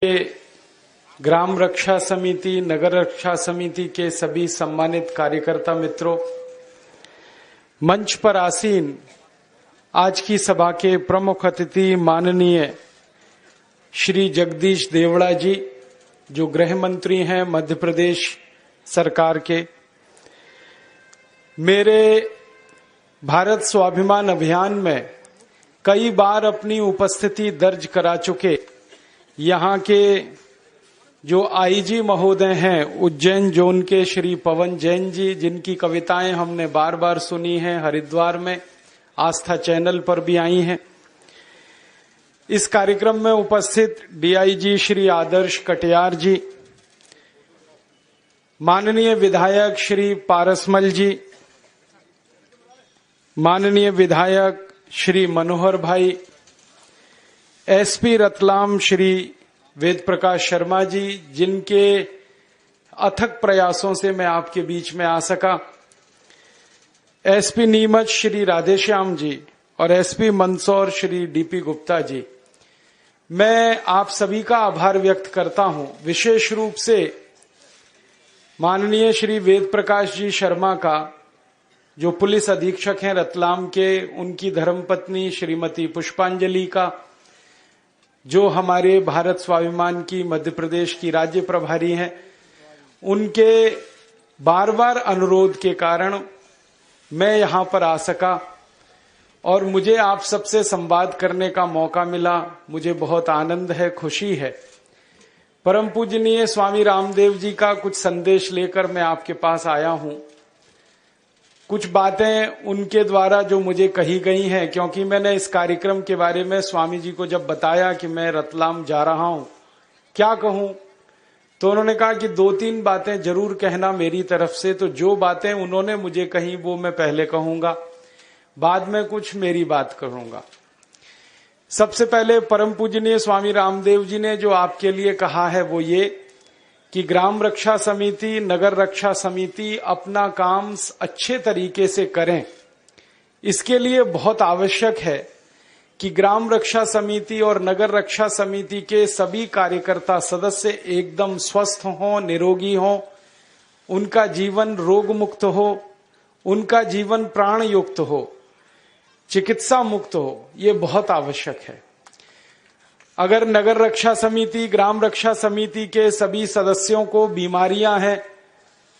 ग्राम रक्षा समिति, नगर रक्षा समिति के सभी सम्मानित कार्यकर्ता मित्रों, मंच पर आसीन आज की सभा के प्रमुख अतिथि माननीय श्री जगदीश देवड़ा जी, जो गृह मंत्री हैं मध्य प्रदेश सरकार के, मेरे भारत स्वाभिमान अभियान में कई बार अपनी उपस्थिति दर्ज करा चुके यहाँ के जो आईजी महोदय हैं उज्जैन जोन के श्री पवन जैन जी, जिनकी कविताएं हमने बार बार सुनी हैं, हरिद्वार में आस्था चैनल पर भी आई हैं। इस कार्यक्रम में उपस्थित डीआईजी श्री आदर्श कटियार जी, माननीय विधायक श्री पारसमल जी, माननीय विधायक श्री मनोहर भाई, एसपी रतलाम श्री वेद प्रकाश शर्मा जी, जिनके अथक प्रयासों से मैं आपके बीच में आ सका, एसपी नीमच श्री राधेश्याम जी और एसपी मंदसौर श्री डीपी गुप्ता जी, मैं आप सभी का आभार व्यक्त करता हूं। विशेष रूप से माननीय श्री वेद प्रकाश जी शर्मा का, जो पुलिस अधीक्षक हैं रतलाम के, उनकी धर्मपत्नी श्रीमती पुष्पांजलि का, जो हमारे भारत स्वाभिमान की मध्य प्रदेश की राज्य प्रभारी हैं, उनके बार बार अनुरोध के कारण मैं यहां पर आ सका और मुझे आप सबसे संवाद करने का मौका मिला। मुझे बहुत आनंद है, खुशी है। परम पूजनीय स्वामी रामदेव जी का कुछ संदेश लेकर मैं आपके पास आया हूं। कुछ बातें उनके द्वारा जो मुझे कही गई हैं, क्योंकि मैंने इस कार्यक्रम के बारे में स्वामी जी को जब बताया कि मैं रतलाम जा रहा हूं, क्या कहूं, तो उन्होंने कहा कि 2-3 बातें जरूर कहना मेरी तरफ से। तो जो बातें उन्होंने मुझे कही वो मैं पहले कहूंगा, बाद में कुछ मेरी बात करूंगा। सबसे पहले परम पूजनीय स्वामी रामदेव जी ने जो आपके लिए कहा है वो ये कि ग्राम रक्षा समिति, नगर रक्षा समिति अपना काम अच्छे तरीके से करें। इसके लिए बहुत आवश्यक है कि ग्राम रक्षा समिति और नगर रक्षा समिति के सभी कार्यकर्ता सदस्य एकदम स्वस्थ हों, निरोगी हों, उनका जीवन रोग मुक्त हो, उनका जीवन प्राण युक्त हो, चिकित्सा मुक्त हो। ये बहुत आवश्यक है। अगर नगर रक्षा समिति, ग्राम रक्षा समिति के सभी सदस्यों को बीमारियां हैं,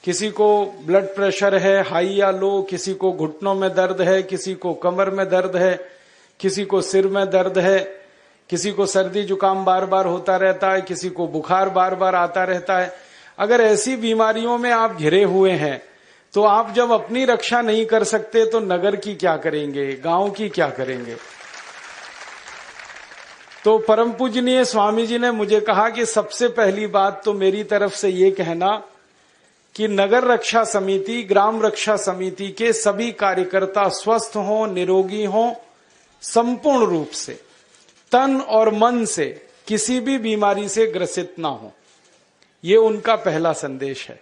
किसी को ब्लड प्रेशर है हाई या लो, किसी को घुटनों में दर्द है, किसी को कमर में दर्द है, किसी को सिर में दर्द है, किसी को सर्दी जुकाम बार बार होता रहता है, किसी को बुखार बार बार आता रहता है, अगर ऐसी बीमारियों में आप घिरे हुए हैं तो आप जब अपनी रक्षा नहीं कर सकते तो नगर की क्या करेंगे, गांव की क्या करेंगे। तो परम पूजनीय स्वामी जी ने मुझे कहा कि सबसे पहली बात तो मेरी तरफ से ये कहना कि नगर रक्षा समिति, ग्राम रक्षा समिति के सभी कार्यकर्ता स्वस्थ हों, निरोगी हों, संपूर्ण रूप से तन और मन से किसी भी बीमारी से ग्रसित ना हो। ये उनका पहला संदेश है।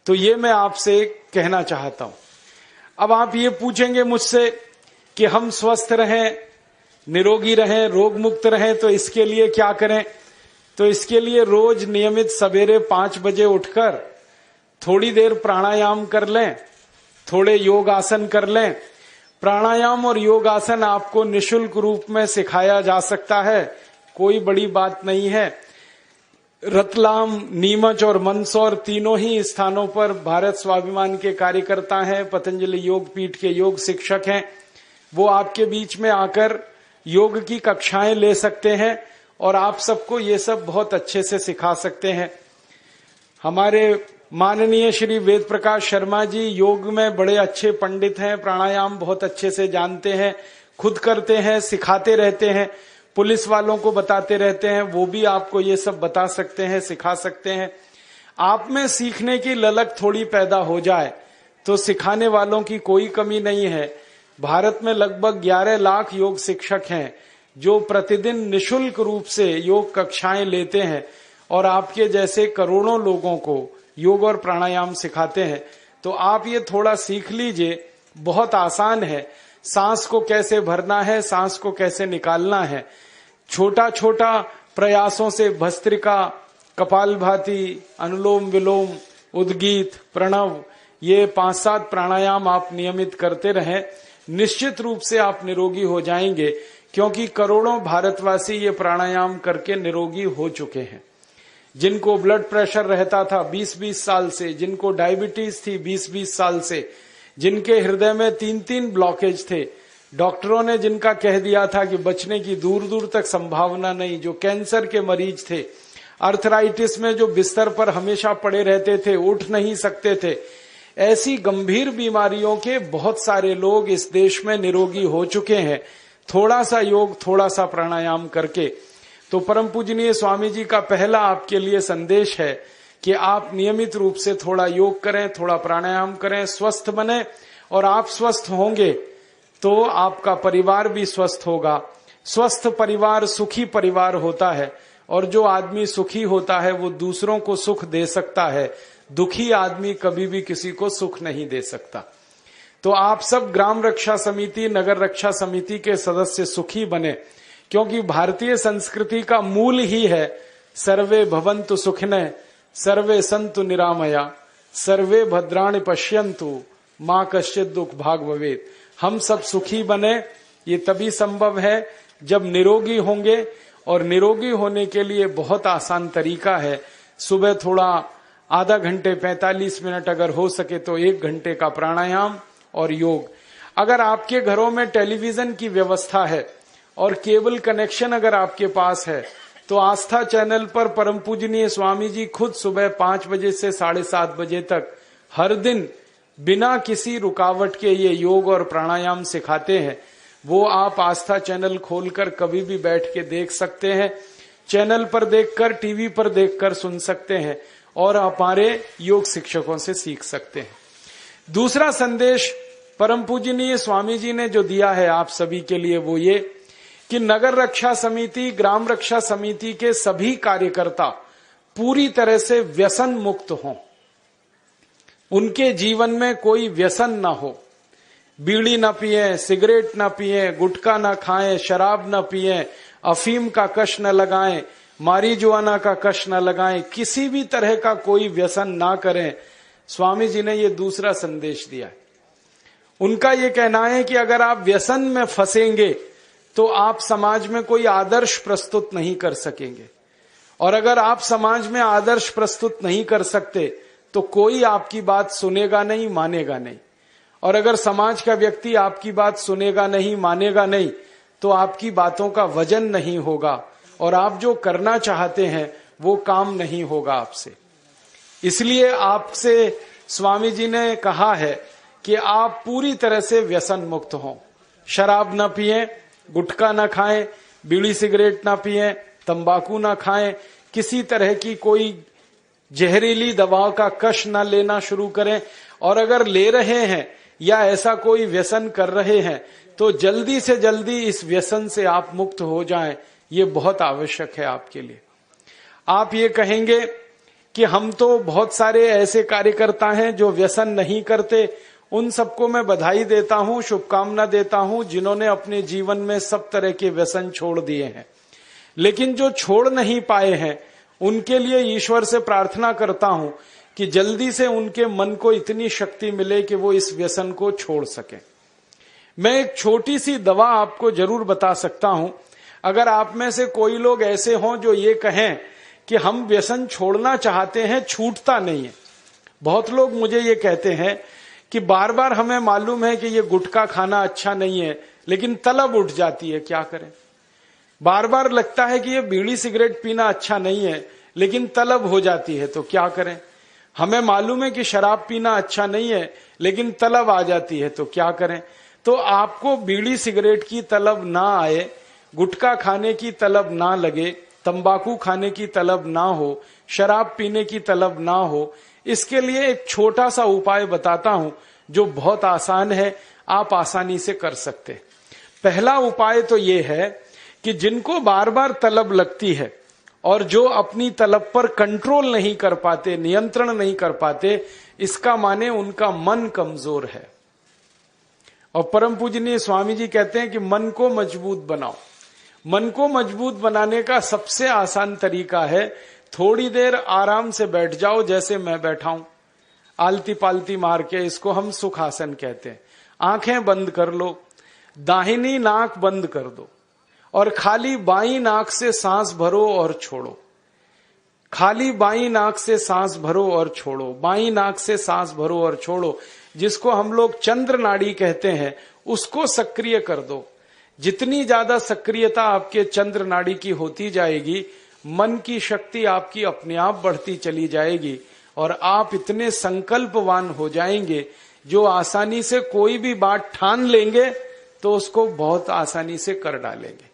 तो ये मैं आपसे कहना चाहता हूं। अब आप ये पूछेंगे मुझसे कि हम स्वस्थ रहें, निरोगी रहें, रोग मुक्त रहें, तो इसके लिए क्या करें। तो इसके लिए रोज नियमित सवेरे 5 बजे उठकर थोड़ी देर प्राणायाम कर लें, थोड़े योग आसन कर लें। प्राणायाम और योग आसन आपको निशुल्क रूप में सिखाया जा सकता है, कोई बड़ी बात नहीं है। रतलाम, नीमच और मंदसौर तीनों ही स्थानों पर भारत स्वाभिमान के कार्यकर्ता हैं, पतंजलि योग पीठ के योग शिक्षक हैं। वो आपके बीच में आकर योग की कक्षाएं ले सकते हैं और आप सबको ये सब बहुत अच्छे से सिखा सकते हैं। हमारे माननीय श्री वेद प्रकाश शर्मा जी योग में बड़े अच्छे पंडित हैं, प्राणायाम बहुत अच्छे से जानते हैं, खुद करते हैं, सिखाते रहते हैं, पुलिस वालों को बताते रहते हैं, वो भी आपको ये सब बता सकते हैं, सिखा सकते हैं। आप में सीखने की ललक थोड़ी पैदा हो जाए तो सिखाने वालों की कोई कमी नहीं है। भारत में लगभग 11 लाख योग शिक्षक हैं जो प्रतिदिन निशुल्क रूप से योग कक्षाएं लेते हैं और आपके जैसे करोड़ों लोगों को योग और प्राणायाम सिखाते हैं। तो आप ये थोड़ा सीख लीजिए, बहुत आसान है। सांस को कैसे भरना है, सांस को कैसे निकालना है, छोटा छोटा प्रयासों से भस्त्रिका, कपालभाति, अनुलोम विलोम, उद्गीत, प्रणव, ये 5-7 प्राणायाम आप नियमित करते रहें, निश्चित रूप से आप निरोगी हो जाएंगे, क्योंकि करोड़ों भारतवासी ये प्राणायाम करके निरोगी हो चुके हैं। जिनको ब्लड प्रेशर रहता था 20-20 साल से, जिनको डायबिटीज थी 20-20 साल से, जिनके हृदय में 3-3 ब्लॉकेज थे, डॉक्टरों ने जिनका कह दिया था कि बचने की दूर दूर तक संभावना नहीं, जो कैंसर के मरीज थे, अर्थराइटिस में जो बिस्तर पर हमेशा पड़े रहते थे, उठ नहीं सकते थे, ऐसी गंभीर बीमारियों के बहुत सारे लोग इस देश में निरोगी हो चुके हैं, थोड़ा सा योग, थोड़ा सा प्राणायाम करके। तो परम पूजनीय स्वामी जी का पहला आपके लिए संदेश है कि आप नियमित रूप से थोड़ा योग करें, थोड़ा प्राणायाम करें, स्वस्थ बने, और आप स्वस्थ होंगे तो आपका परिवार भी स्वस्थ होगा। स्वस्थ परिवार सुखी परिवार होता है, और जो आदमी सुखी होता है वो दूसरों को सुख दे सकता है। दुखी आदमी कभी भी किसी को सुख नहीं दे सकता। तो आप सब ग्राम रक्षा समिति, नगर रक्षा समिति के सदस्य सुखी बने, क्योंकि भारतीय संस्कृति का मूल ही है सर्वे भवन्तु सुखिनः, सर्वे सन्तु निरामया, सर्वे भद्राणि पश्यन्तु, मां कश्चित् दुख भाग भवेत्। हम सब सुखी बने, ये तभी संभव है जब निरोगी होंगे, और निरोगी होने के लिए बहुत आसान तरीका है। सुबह थोड़ा आधा घंटे 45 मिनट अगर हो सके तो 1 घंटे का प्राणायाम और योग। अगर आपके घरों में टेलीविजन की व्यवस्था है और केबल कनेक्शन अगर आपके पास है, तो आस्था चैनल पर परम पूजनीय स्वामी जी खुद सुबह 5 बजे से 7:30 बजे तक हर दिन बिना किसी रुकावट के ये योग और प्राणायाम सिखाते हैं। वो आप आस्था चैनल खोलकर कभी भी बैठ के देख सकते हैं, चैनल पर देखकर, टीवी पर देखकर सुन सकते हैं, और हमारे योग शिक्षकों से सीख सकते हैं। दूसरा संदेश परम पूजनीय स्वामी जी ने जो दिया है आप सभी के लिए, वो ये कि नगर रक्षा समिति, ग्राम रक्षा समिति के सभी कार्यकर्ता पूरी तरह से व्यसन मुक्त हों, उनके जीवन में कोई व्यसन ना हो। बीड़ी ना पिए, सिगरेट ना पिए, गुटखा ना खाएं, शराब ना पिए, अफीम का कश न लगाएं, मारीजुआना का कश न लगाएं, किसी भी तरह का कोई व्यसन ना करें। स्वामी जी ने ये दूसरा संदेश दिया है। उनका ये कहना है कि अगर आप व्यसन में फंसेंगे तो आप समाज में कोई आदर्श प्रस्तुत नहीं कर सकेंगे, और अगर आप समाज में आदर्श प्रस्तुत नहीं कर सकते तो कोई आपकी बात सुनेगा नहीं, मानेगा नहीं। और अगर समाज का व्यक्ति आपकी बात सुनेगा नहीं, मानेगा नहीं, तो आपकी बातों का वजन नहीं होगा, और आप जो करना चाहते हैं वो काम नहीं होगा आपसे। इसलिए आपसे स्वामी जी ने कहा है कि आप पूरी तरह से व्यसन मुक्त हों। शराब ना पिएं, गुटखा ना खाएं, बीड़ी सिगरेट ना पिएं, तंबाकू ना खाएं, किसी तरह की कोई जहरीली दवाओं का कश ना लेना शुरू करें, और अगर ले रहे हैं या ऐसा कोई व्यसन कर रहे हैं तो जल्दी से जल्दी इस व्यसन से आप मुक्त हो जाएं। ये बहुत आवश्यक है आपके लिए। आप ये कहेंगे कि हम तो बहुत सारे ऐसे कार्यकर्ता हैं जो व्यसन नहीं करते, उन सबको मैं बधाई देता हूं, शुभकामना देता हूं, जिन्होंने अपने जीवन में सब तरह के व्यसन छोड़ दिए हैं। लेकिन जो छोड़ नहीं पाए हैं उनके लिए ईश्वर से प्रार्थना करता हूं कि जल्दी से उनके मन को इतनी शक्ति मिले कि वो इस व्यसन को छोड़ सके। मैं एक छोटी सी दवा आपको जरूर बता सकता हूं। अगर आप में से कोई लोग ऐसे हों जो ये कहें कि हम व्यसन छोड़ना चाहते हैं, छूटता नहीं है। बहुत लोग मुझे ये कहते हैं कि बार बार हमें मालूम है कि ये गुटखा खाना अच्छा नहीं है, लेकिन तलब उठ जाती है, क्या करें। बार बार लगता है कि ये बीड़ी सिगरेट पीना अच्छा नहीं है, लेकिन तलब हो जाती है, तो क्या करें। हमें मालूम है कि शराब पीना अच्छा नहीं है, लेकिन तलब आ जाती है, तो क्या करें। तो आपको बीड़ी सिगरेट की तलब ना आए, गुटखा खाने की तलब ना लगे, तंबाकू खाने की तलब ना हो, शराब पीने की तलब ना हो, इसके लिए एक छोटा सा उपाय बताता हूं जो बहुत आसान है, आप आसानी से कर सकते। पहला उपाय तो ये है कि जिनको बार बार तलब लगती है और जो अपनी तलब पर कंट्रोल नहीं कर पाते, नियंत्रण नहीं कर पाते, इसका माने उनका मन कमजोर है। और परम पूजनीय स्वामी जी कहते हैं कि मन को मजबूत बनाओ। मन को मजबूत बनाने का सबसे आसान तरीका है थोड़ी देर आराम से बैठ जाओ, जैसे मैं बैठा हूं, आलती पालती मार के। इसको हम सुखासन कहते हैं। आंखें बंद कर लो, दाहिनी नाक बंद कर दो और खाली बाईं नाक से सांस भरो और छोड़ो। खाली बाईं नाक से सांस भरो और छोड़ो, बाईं नाक से सांस भरो और छोड़ो। जिसको हम लोग चंद्र नाड़ी कहते हैं, उसको सक्रिय कर दो। जितनी ज्यादा सक्रियता आपके चंद्र नाड़ी की होती जाएगी, मन की शक्ति आपकी अपने आप बढ़ती चली जाएगी और आप इतने संकल्पवान हो जाएंगे जो आसानी से कोई भी बात ठान लेंगे तो उसको बहुत आसानी से कर डालेंगे।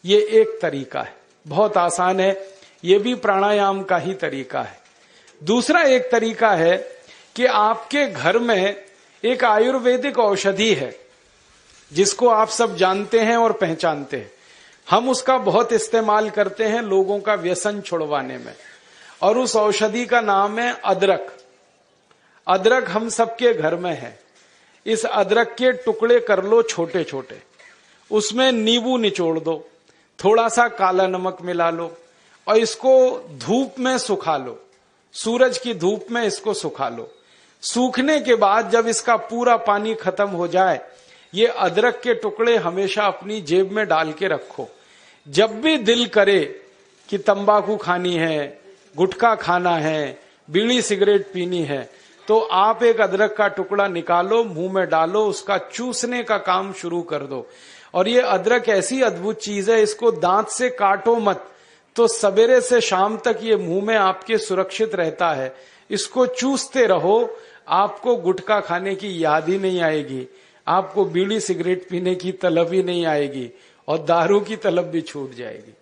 ये एक तरीका है, बहुत आसान है। ये भी प्राणायाम का ही तरीका है। दूसरा एक तरीका है कि आपके घर में एक आयुर्वेदिक औषधि है जिसको आप सब जानते हैं और पहचानते हैं। हम उसका बहुत इस्तेमाल करते हैं लोगों का व्यसन छुड़वाने में, और उस औषधि का नाम है अदरक। अदरक हम सबके घर में है। इस अदरक के टुकड़े कर लो छोटे छोटे, उसमें नींबू निचोड़ दो, थोड़ा सा काला नमक मिला लो और इसको धूप में सुखा लो। सूरज की धूप में इसको सुखा लो। सूखने के बाद जब इसका पूरा पानी खत्म हो जाए, ये अदरक के टुकड़े हमेशा अपनी जेब में डाल के रखो। जब भी दिल करे कि तंबाकू खानी है, गुटखा खाना है, बीड़ी सिगरेट पीनी है, तो आप एक अदरक का टुकड़ा निकालो, मुंह में डालो, उसका चूसने का काम शुरू कर दो। और ये अदरक ऐसी अद्भुत चीज है, इसको दांत से काटो मत, तो सवेरे से शाम तक ये मुंह में आपके सुरक्षित रहता है। इसको चूसते रहो, आपको गुटखा खाने की याद ही नहीं आएगी, आपको बीड़ी सिगरेट पीने की तलब ही नहीं आएगी और दारू की तलब भी छूट जाएगी।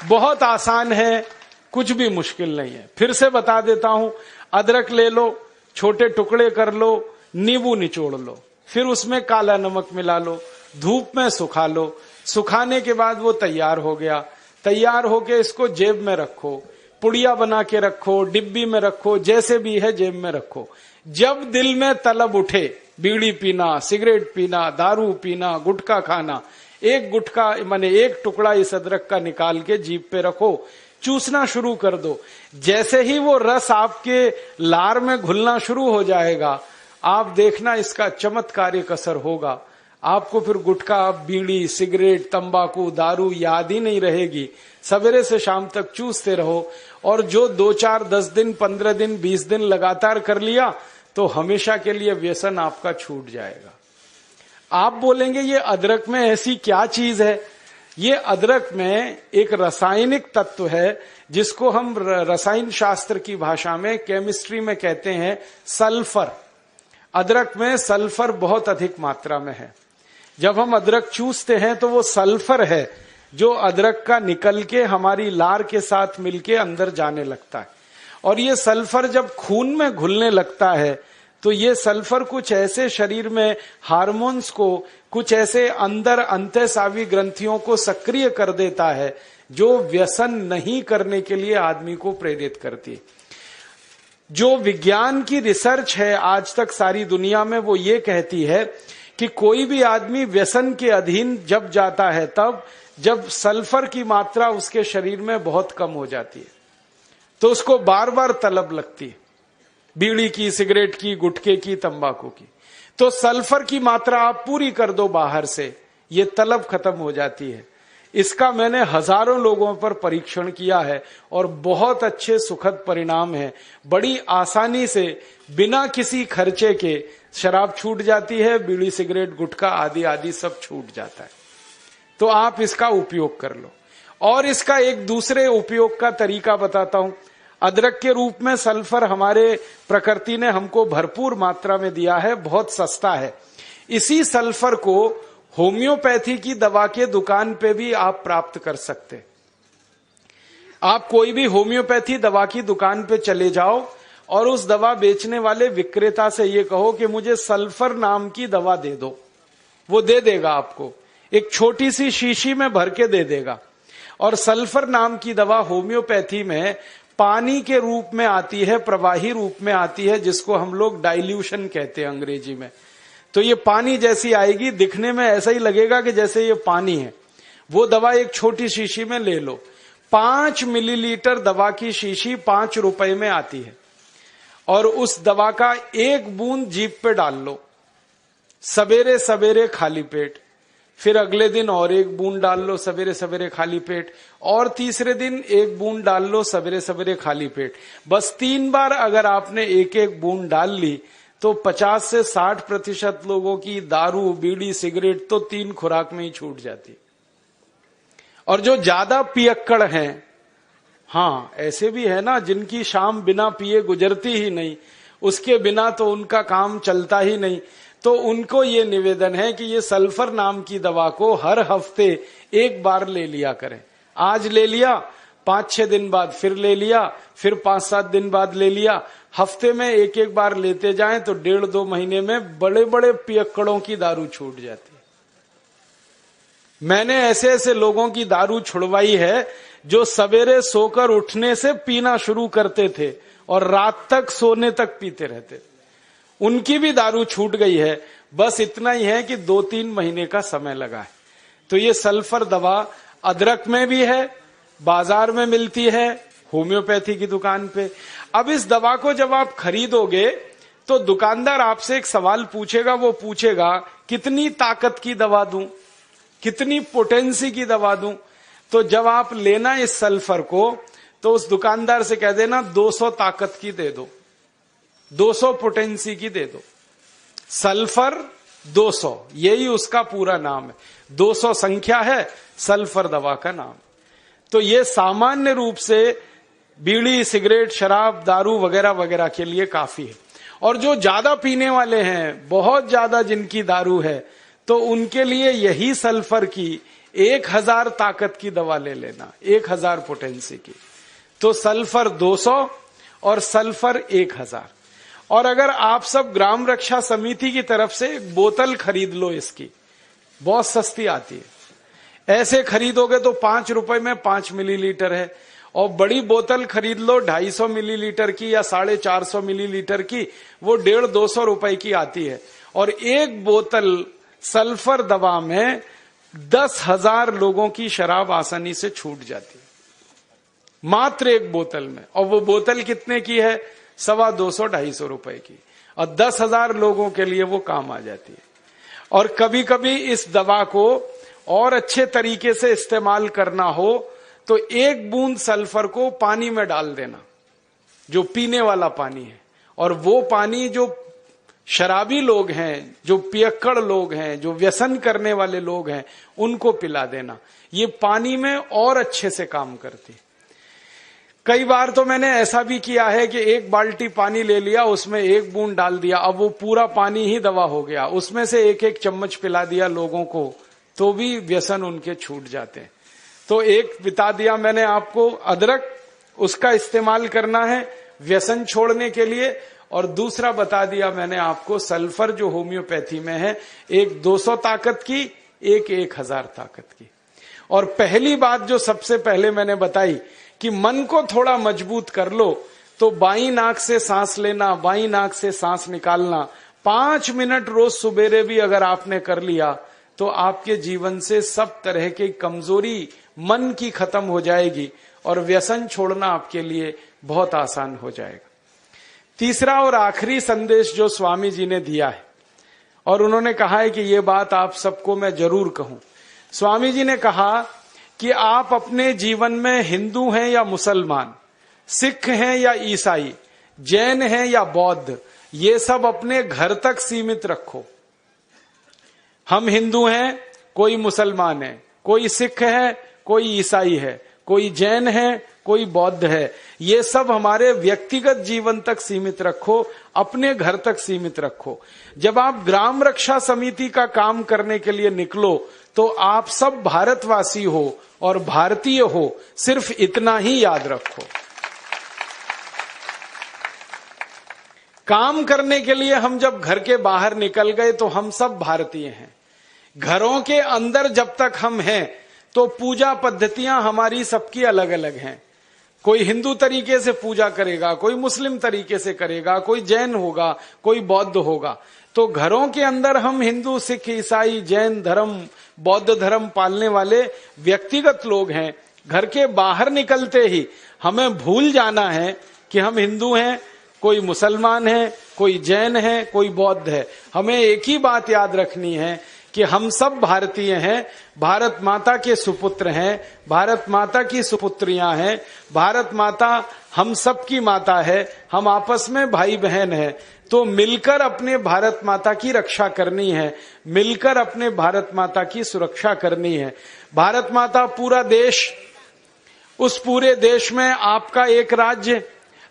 बहुत आसान है, कुछ भी मुश्किल नहीं है। फिर से बता देता हूं, अदरक ले लो, छोटे टुकड़े कर लो, नींबू निचोड़ लो, फिर उसमें काला नमक मिला लो, धूप में सुखा लो। सुखाने के बाद वो तैयार हो गया। तैयार होके इसको जेब में रखो, पुड़िया बना के रखो, डिब्बी में रखो, जैसे भी है जेब में रखो। जब दिल में तलब उठे, बीड़ी पीना, सिगरेट पीना, दारू पीना, गुटखा खाना, एक गुटखा माने एक टुकड़ा इस अदरक का निकाल के जीभ पे रखो, चूसना शुरू कर दो। जैसे ही वो रस आपके लार में घुलना शुरू हो जाएगा, आप देखना इसका चमत्कारिक असर होगा। आपको फिर गुटखा, बीड़ी, सिगरेट, तंबाकू, दारू याद ही नहीं रहेगी। सवेरे से शाम तक चूसते रहो, और जो 2, 4, 10 दिन, 15 दिन, 20 दिन लगातार कर लिया तो हमेशा के लिए व्यसन आपका छूट जाएगा। आप बोलेंगे ये अदरक में ऐसी क्या चीज है? ये अदरक में एक रासायनिक तत्व है जिसको हम रसायन शास्त्र की भाषा में, केमिस्ट्री में कहते हैं सल्फर। अदरक में सल्फर बहुत अधिक मात्रा में है। जब हम अदरक चूसते हैं तो वो सल्फर है जो अदरक का निकल के हमारी लार के साथ मिलके अंदर जाने लगता है। और ये सल्फर जब खून में घुलने लगता है तो ये सल्फर कुछ ऐसे शरीर में हार्मोन्स को, कुछ ऐसे अंदर अंतःस्रावी ग्रंथियों को सक्रिय कर देता है जो व्यसन नहीं करने के लिए आदमी को प्रेरित करती है। जो विज्ञान की रिसर्च है आज तक सारी दुनिया में, वो ये कहती है कि कोई भी आदमी व्यसन के अधीन जब जाता है तब जब सल्फर की मात्रा उसके शरीर में बहुत कम हो जाती है, तो उसको बार बार तलब लगती है, बीड़ी की, सिगरेट की, गुटखे की, तंबाकू की। तो सल्फर की मात्रा आप पूरी कर दो बाहर से, ये तलब खत्म हो जाती है। इसका मैंने हजारों लोगों पर परीक्षण किया है और बहुत अच्छे सुखद परिणाम हैं। बड़ी आसानी से बिना किसी खर्चे के शराब छूट जाती है, बीड़ी, सिगरेट, गुटखा आदि आदि सब छूट जाता है। तो आप इसका उपयोग कर लो। और इसका एक दूसरे उपयोग का तरीका बताता हूं। अदरक के रूप में सल्फर हमारे प्रकृति ने हमको भरपूर मात्रा में दिया है, बहुत सस्ता है। इसी सल्फर को होम्योपैथी की दवा के दुकान पे भी आप प्राप्त कर सकते। आप कोई भी होम्योपैथी दवा की दुकान पे चले जाओ और उस दवा बेचने वाले विक्रेता से ये कहो कि मुझे सल्फर नाम की दवा दे दो, वो दे देगा आपको। एक छोटी सी शीशी में भर के दे देगा। और सल्फर नाम की दवा होम्योपैथी में पानी के रूप में आती है, प्रवाही रूप में आती है, जिसको हम लोग डाइल्यूशन कहते हैं अंग्रेजी में। तो ये पानी जैसी आएगी, दिखने में ऐसा ही लगेगा कि जैसे ये पानी है। वो दवा एक छोटी शीशी में ले लो। 5 मिलीलीटर दवा की शीशी 5 रुपए में आती है, और उस दवा का 1 बूंद जीभ पे डाल लो सवेरे सवेरे खाली पेट, फिर अगले दिन और 1 बूंद डाल लो सवेरे सवेरे खाली पेट, और तीसरे दिन 1 बूंद डाल लो सवेरे सवेरे खाली पेट। बस 3 बार अगर आपने 1-1 बूंद डाल ली तो 50 से 60% लोगों की दारू, बीड़ी, सिगरेट तो 3 खुराक में ही छूट जाती। और जो ज्यादा पियक्कड़ हैं, हाँ ऐसे भी है ना जिनकी शाम बिना पिए गुजरती ही नहीं, उसके बिना तो उनका काम चलता ही नहीं, तो उनको ये निवेदन है कि ये सल्फर नाम की दवा को हर हफ्ते 1 बार ले लिया करें। आज ले लिया, 5-6 दिन बाद फिर ले लिया, फिर 5-7 दिन बाद ले लिया। हफ्ते में 1-1 बार लेते जाएं तो 1.5-2 महीने में बड़े बड़े पियक्कड़ों की दारू छूट जाती है। मैंने ऐसे ऐसे लोगों की दारू छुड़वाई है जो सवेरे सोकर उठने से पीना शुरू करते थे और रात तक सोने तक पीते रहते थे। उनकी भी दारू छूट गई है। बस इतना ही है कि 2-3 महीने का समय लगा है। तो ये सल्फर दवा अदरक में भी है, बाजार में मिलती है, होम्योपैथी की दुकान पे। अब इस दवा को जब आप खरीदोगे तो दुकानदार आपसे एक सवाल पूछेगा। वो पूछेगा कितनी ताकत की दवा दूं, कितनी पोटेंसी की दवा दूं। तो जब आप लेना इस सल्फर को तो उस दुकानदार से कह देना 200 ताकत की दे दो, 200 पोटेंसी की दे दो। सल्फर 200, यही उसका पूरा नाम है। 200 संख्या है, सल्फर दवा का नाम। तो ये सामान्य रूप से बीड़ी, सिगरेट, शराब, दारू वगैरह वगैरह के लिए काफी है। और जो ज्यादा पीने वाले हैं, बहुत ज्यादा जिनकी दारू है, तो उनके लिए यही सल्फर की 1000 ताकत की दवा ले लेना, 1000 पोटेंसी की। तो सल्फर 200 और सल्फर 1000। और अगर आप सब ग्राम रक्षा समिति की तरफ से एक बोतल खरीद लो, इसकी बहुत सस्ती आती है। ऐसे खरीदोगे तो 5 रुपए में 5 मिलीलीटर है, और बड़ी बोतल खरीद लो 250 मिलीलीटर की या 450 मिलीलीटर की, वो 150-200 रुपए की आती है। और एक बोतल सल्फर दवा में 10,000 लोगों की शराब आसानी से छूट जाती है, मात्र एक बोतल में। और वो बोतल कितने की है? 250-250 रुपए की, और 10,000 लोगों के लिए वो काम आ जाती है। और कभी कभी इस दवा को और अच्छे तरीके से इस्तेमाल करना हो तो 1 बूंद सल्फर को पानी में डाल देना, जो पीने वाला पानी है, और वो पानी जो शराबी लोग हैं, जो पियक्कड़ लोग हैं, जो व्यसन करने वाले लोग हैं, उनको पिला देना। ये पानी में और अच्छे से काम करती है। कई बार तो मैंने ऐसा भी किया है कि 1 बाल्टी पानी ले लिया, उसमें 1 बूंद डाल दिया, अब वो पूरा पानी ही दवा हो गया। उसमें से 1-1 चम्मच पिला दिया लोगों को, तो भी व्यसन उनके छूट जाते हैं। तो एक बता दिया मैंने आपको, अदरक, उसका इस्तेमाल करना है व्यसन छोड़ने के लिए। और दूसरा बता दिया मैंने आपको सल्फर, जो होम्योपैथी में है, एक 200 ताकत की, एक 1000 ताकत की। और पहली बात जो सबसे पहले मैंने बताई कि मन को थोड़ा मजबूत कर लो, तो बाईं नाक से सांस लेना, बाईं नाक से सांस निकालना 5 मिनट रोज सुबेरे भी अगर आपने कर लिया तो आपके जीवन से सब तरह की कमजोरी मन की खत्म हो जाएगी और व्यसन छोड़ना आपके लिए बहुत आसान हो जाएगा। तीसरा और आखिरी संदेश जो स्वामी जी ने दिया है, और उन्होंने कहा है कि ये बात आप सबको मैं जरूर कहूं। स्वामी जी ने कहा कि आप अपने जीवन में हिंदू हैं या मुसलमान, सिख हैं या ईसाई, जैन हैं या बौद्ध, ये सब अपने घर तक सीमित रखो। हम हिंदू हैं, कोई मुसलमान है, कोई सिख है, कोई ईसाई है, कोई जैन है, कोई बौद्ध है, ये सब हमारे व्यक्तिगत जीवन तक सीमित रखो, अपने घर तक सीमित रखो। जब आप ग्राम रक्षा समिति का काम करने के लिए निकलो तो आप सब भारतवासी हो और भारतीय हो, सिर्फ इतना ही याद रखो। काम करने के लिए हम जब घर के बाहर निकल गए तो हम सब भारतीय हैं। घरों के अंदर जब तक हम हैं तो पूजा पद्धतियां हमारी सबकी अलग अलग हैं। कोई हिंदू तरीके से पूजा करेगा, कोई मुस्लिम तरीके से करेगा, कोई जैन होगा, कोई बौद्ध होगा। तो घरों के अंदर हम हिंदू, सिख, ईसाई, जैन धर्म, बौद्ध धर्म पालने वाले व्यक्तिगत लोग हैं। घर के बाहर निकलते ही हमें भूल जाना है कि हम हिंदू हैं, कोई मुसलमान है, कोई जैन है, कोई बौद्ध है। हमें एक ही बात याद रखनी है कि हम सब भारतीय हैं, भारत माता के सुपुत्र हैं, भारत माता की सुपुत्रियां हैं, भारत माता हम सब की माता है, हम आपस में भाई बहन हैं। तो मिलकर अपने भारत माता की रक्षा करनी है, मिलकर अपने भारत माता की सुरक्षा करनी है। भारत माता पूरा देश, उस पूरे देश में आपका एक राज्य,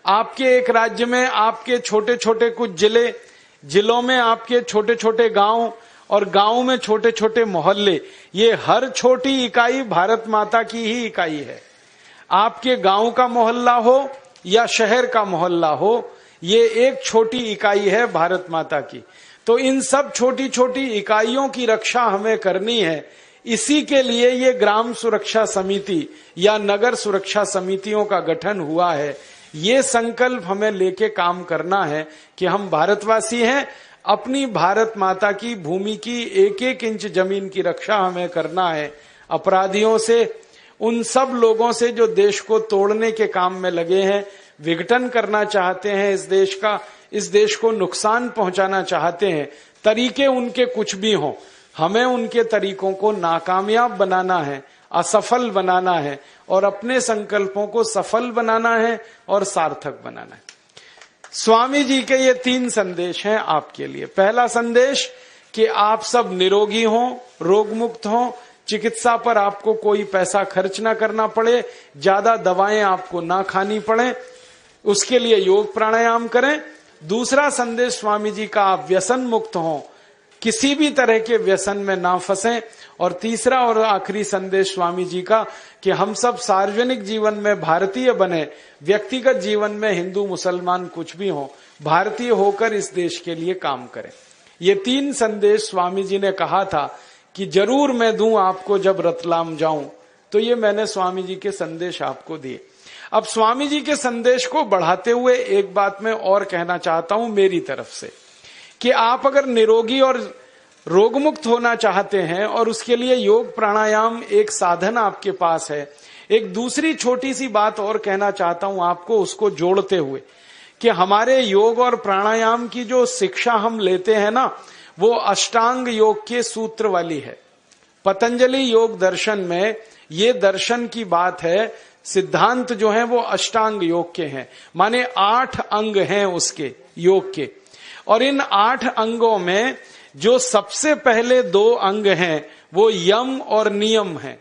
आपके एक राज्य में आपके छोटे छोटे कुछ जिले, जिलों में आपके छोटे छोटे गांव, और गांव में छोटे छोटे मोहल्ले, ये हर छोटी इकाई भारत माता की ही इकाई है। आपके गांव का मोहल्ला हो या शहर का मोहल्ला हो, ये एक छोटी इकाई है भारत माता की। तो इन सब छोटी छोटी इकाइयों की रक्षा हमें करनी है। इसी के लिए ये ग्राम सुरक्षा समिति या नगर सुरक्षा समितियों का गठन हुआ है। ये संकल्प हमें लेके काम करना है कि हम भारतवासी हैं, अपनी भारत माता की भूमि की एक एक इंच जमीन की रक्षा हमें करना है अपराधियों से, उन सब लोगों से जो देश को तोड़ने के काम में लगे हैं, विघटन करना चाहते हैं इस देश का, इस देश को नुकसान पहुंचाना चाहते हैं। तरीके उनके कुछ भी हों, हमें उनके तरीकों को नाकामयाब बनाना है, असफल बनाना है, और अपने संकल्पों को सफल बनाना है और सार्थक बनाना है। स्वामी जी के ये 3 संदेश हैं आपके लिए। पहला संदेश कि आप सब निरोगी हों, रोग मुक्त हों, चिकित्सा पर आपको कोई पैसा खर्च ना करना पड़े, ज्यादा दवाएं आपको ना खानी पड़े, उसके लिए योग प्राणायाम करें। दूसरा संदेश स्वामी जी का, आप व्यसन मुक्त हों, किसी भी तरह के व्यसन में ना फंसें। और तीसरा और आखिरी संदेश स्वामी जी का कि हम सब सार्वजनिक जीवन में भारतीय बने, व्यक्तिगत जीवन में हिंदू मुसलमान कुछ भी हो, भारतीय होकर इस देश के लिए काम करें। ये 3 संदेश स्वामी जी ने कहा था कि जरूर मैं दूं आपको जब रतलाम जाऊं। तो ये मैंने स्वामी जी के संदेश आपको दिए। अब स्वामी जी के संदेश को बढ़ाते हुए एक बात मैं और कहना चाहता हूं मेरी तरफ से, कि आप अगर निरोगी और रोगमुक्त होना चाहते हैं और उसके लिए योग प्राणायाम एक साधन आपके पास है। एक दूसरी छोटी सी बात और कहना चाहता हूं आपको, उसको जोड़ते हुए, कि हमारे योग और प्राणायाम की जो शिक्षा हम लेते हैं ना, वो अष्टांग योग के सूत्र वाली है। पतंजलि योग दर्शन में ये दर्शन की बात है, सिद्धांत जो है वो अष्टांग योग के हैं, माने 8 अंग हैं उसके योग के। और इन 8 अंगों में जो सबसे पहले 2 अंग हैं वो यम और नियम हैं।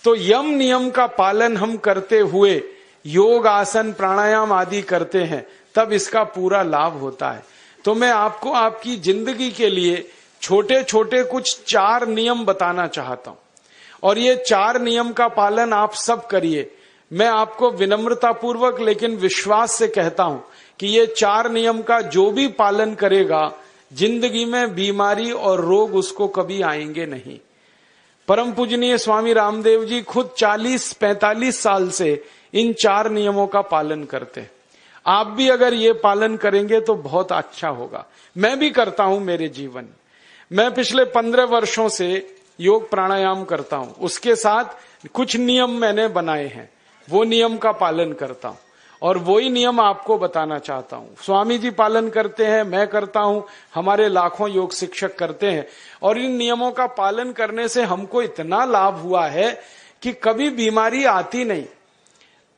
तो यम नियम का पालन हम करते हुए योग आसन प्राणायाम आदि करते हैं, तब इसका पूरा लाभ होता है। तो मैं आपको आपकी जिंदगी के लिए छोटे छोटे कुछ 4 नियम बताना चाहता हूं, और ये 4 नियम का पालन आप सब करिए। मैं आपको विनम्रतापूर्वक लेकिन विश्वास से कहता हूं कि ये 4 नियम का जो भी पालन करेगा, जिंदगी में बीमारी और रोग उसको कभी आएंगे नहीं। परम पूजनीय स्वामी रामदेव जी खुद 40-45 साल से इन 4 नियमों का पालन करते हैं। आप भी अगर ये पालन करेंगे तो बहुत अच्छा होगा। मैं भी करता हूं मेरे जीवन में। मैं पिछले 15 वर्षों से योग प्राणायाम करता हूं, उसके साथ कुछ नियम मैंने बनाए हैं, वो नियम का पालन करता हूं, और वही नियम आपको बताना चाहता हूं। स्वामी जी पालन करते हैं, मैं करता हूं, हमारे लाखों योग शिक्षक करते हैं। और इन नियमों का पालन करने से हमको इतना लाभ हुआ है कि कभी बीमारी आती नहीं।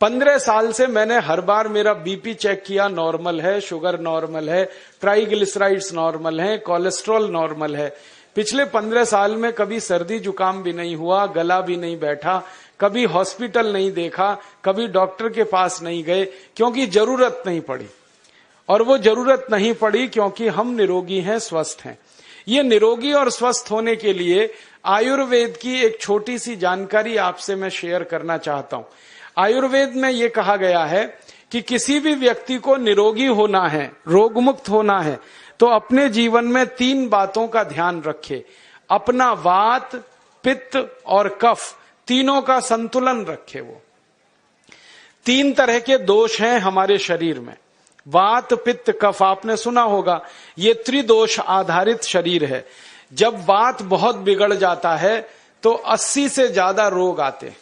15 साल से मैंने हर बार मेरा बीपी चेक किया, नॉर्मल है, शुगर नॉर्मल है, ट्राइग्लिसराइड्स नॉर्मल है, कोलेस्ट्रॉल नॉर्मल है। पिछले 15 साल में कभी सर्दी जुकाम भी नहीं हुआ, गला भी नहीं बैठा, कभी हॉस्पिटल नहीं देखा, कभी डॉक्टर के पास नहीं गए, क्योंकि जरूरत नहीं पड़ी। और वो जरूरत नहीं पड़ी क्योंकि हम निरोगी हैं, स्वस्थ हैं। ये निरोगी और स्वस्थ होने के लिए आयुर्वेद की एक छोटी सी जानकारी आपसे मैं शेयर करना चाहता हूं। आयुर्वेद में ये कहा गया है कि किसी भी व्यक्ति को निरोगी होना है, रोगमुक्त होना है, तो अपने जीवन में 3 बातों का ध्यान रखे। अपना वात, पित्त और कफ, तीनों का संतुलन रखे। वो 3 तरह के दोष हैं हमारे शरीर में, वात पित्त कफ, आपने सुना होगा। ये त्रिदोष आधारित शरीर है। जब वात बहुत बिगड़ जाता है तो 80 से ज्यादा रोग आते हैं।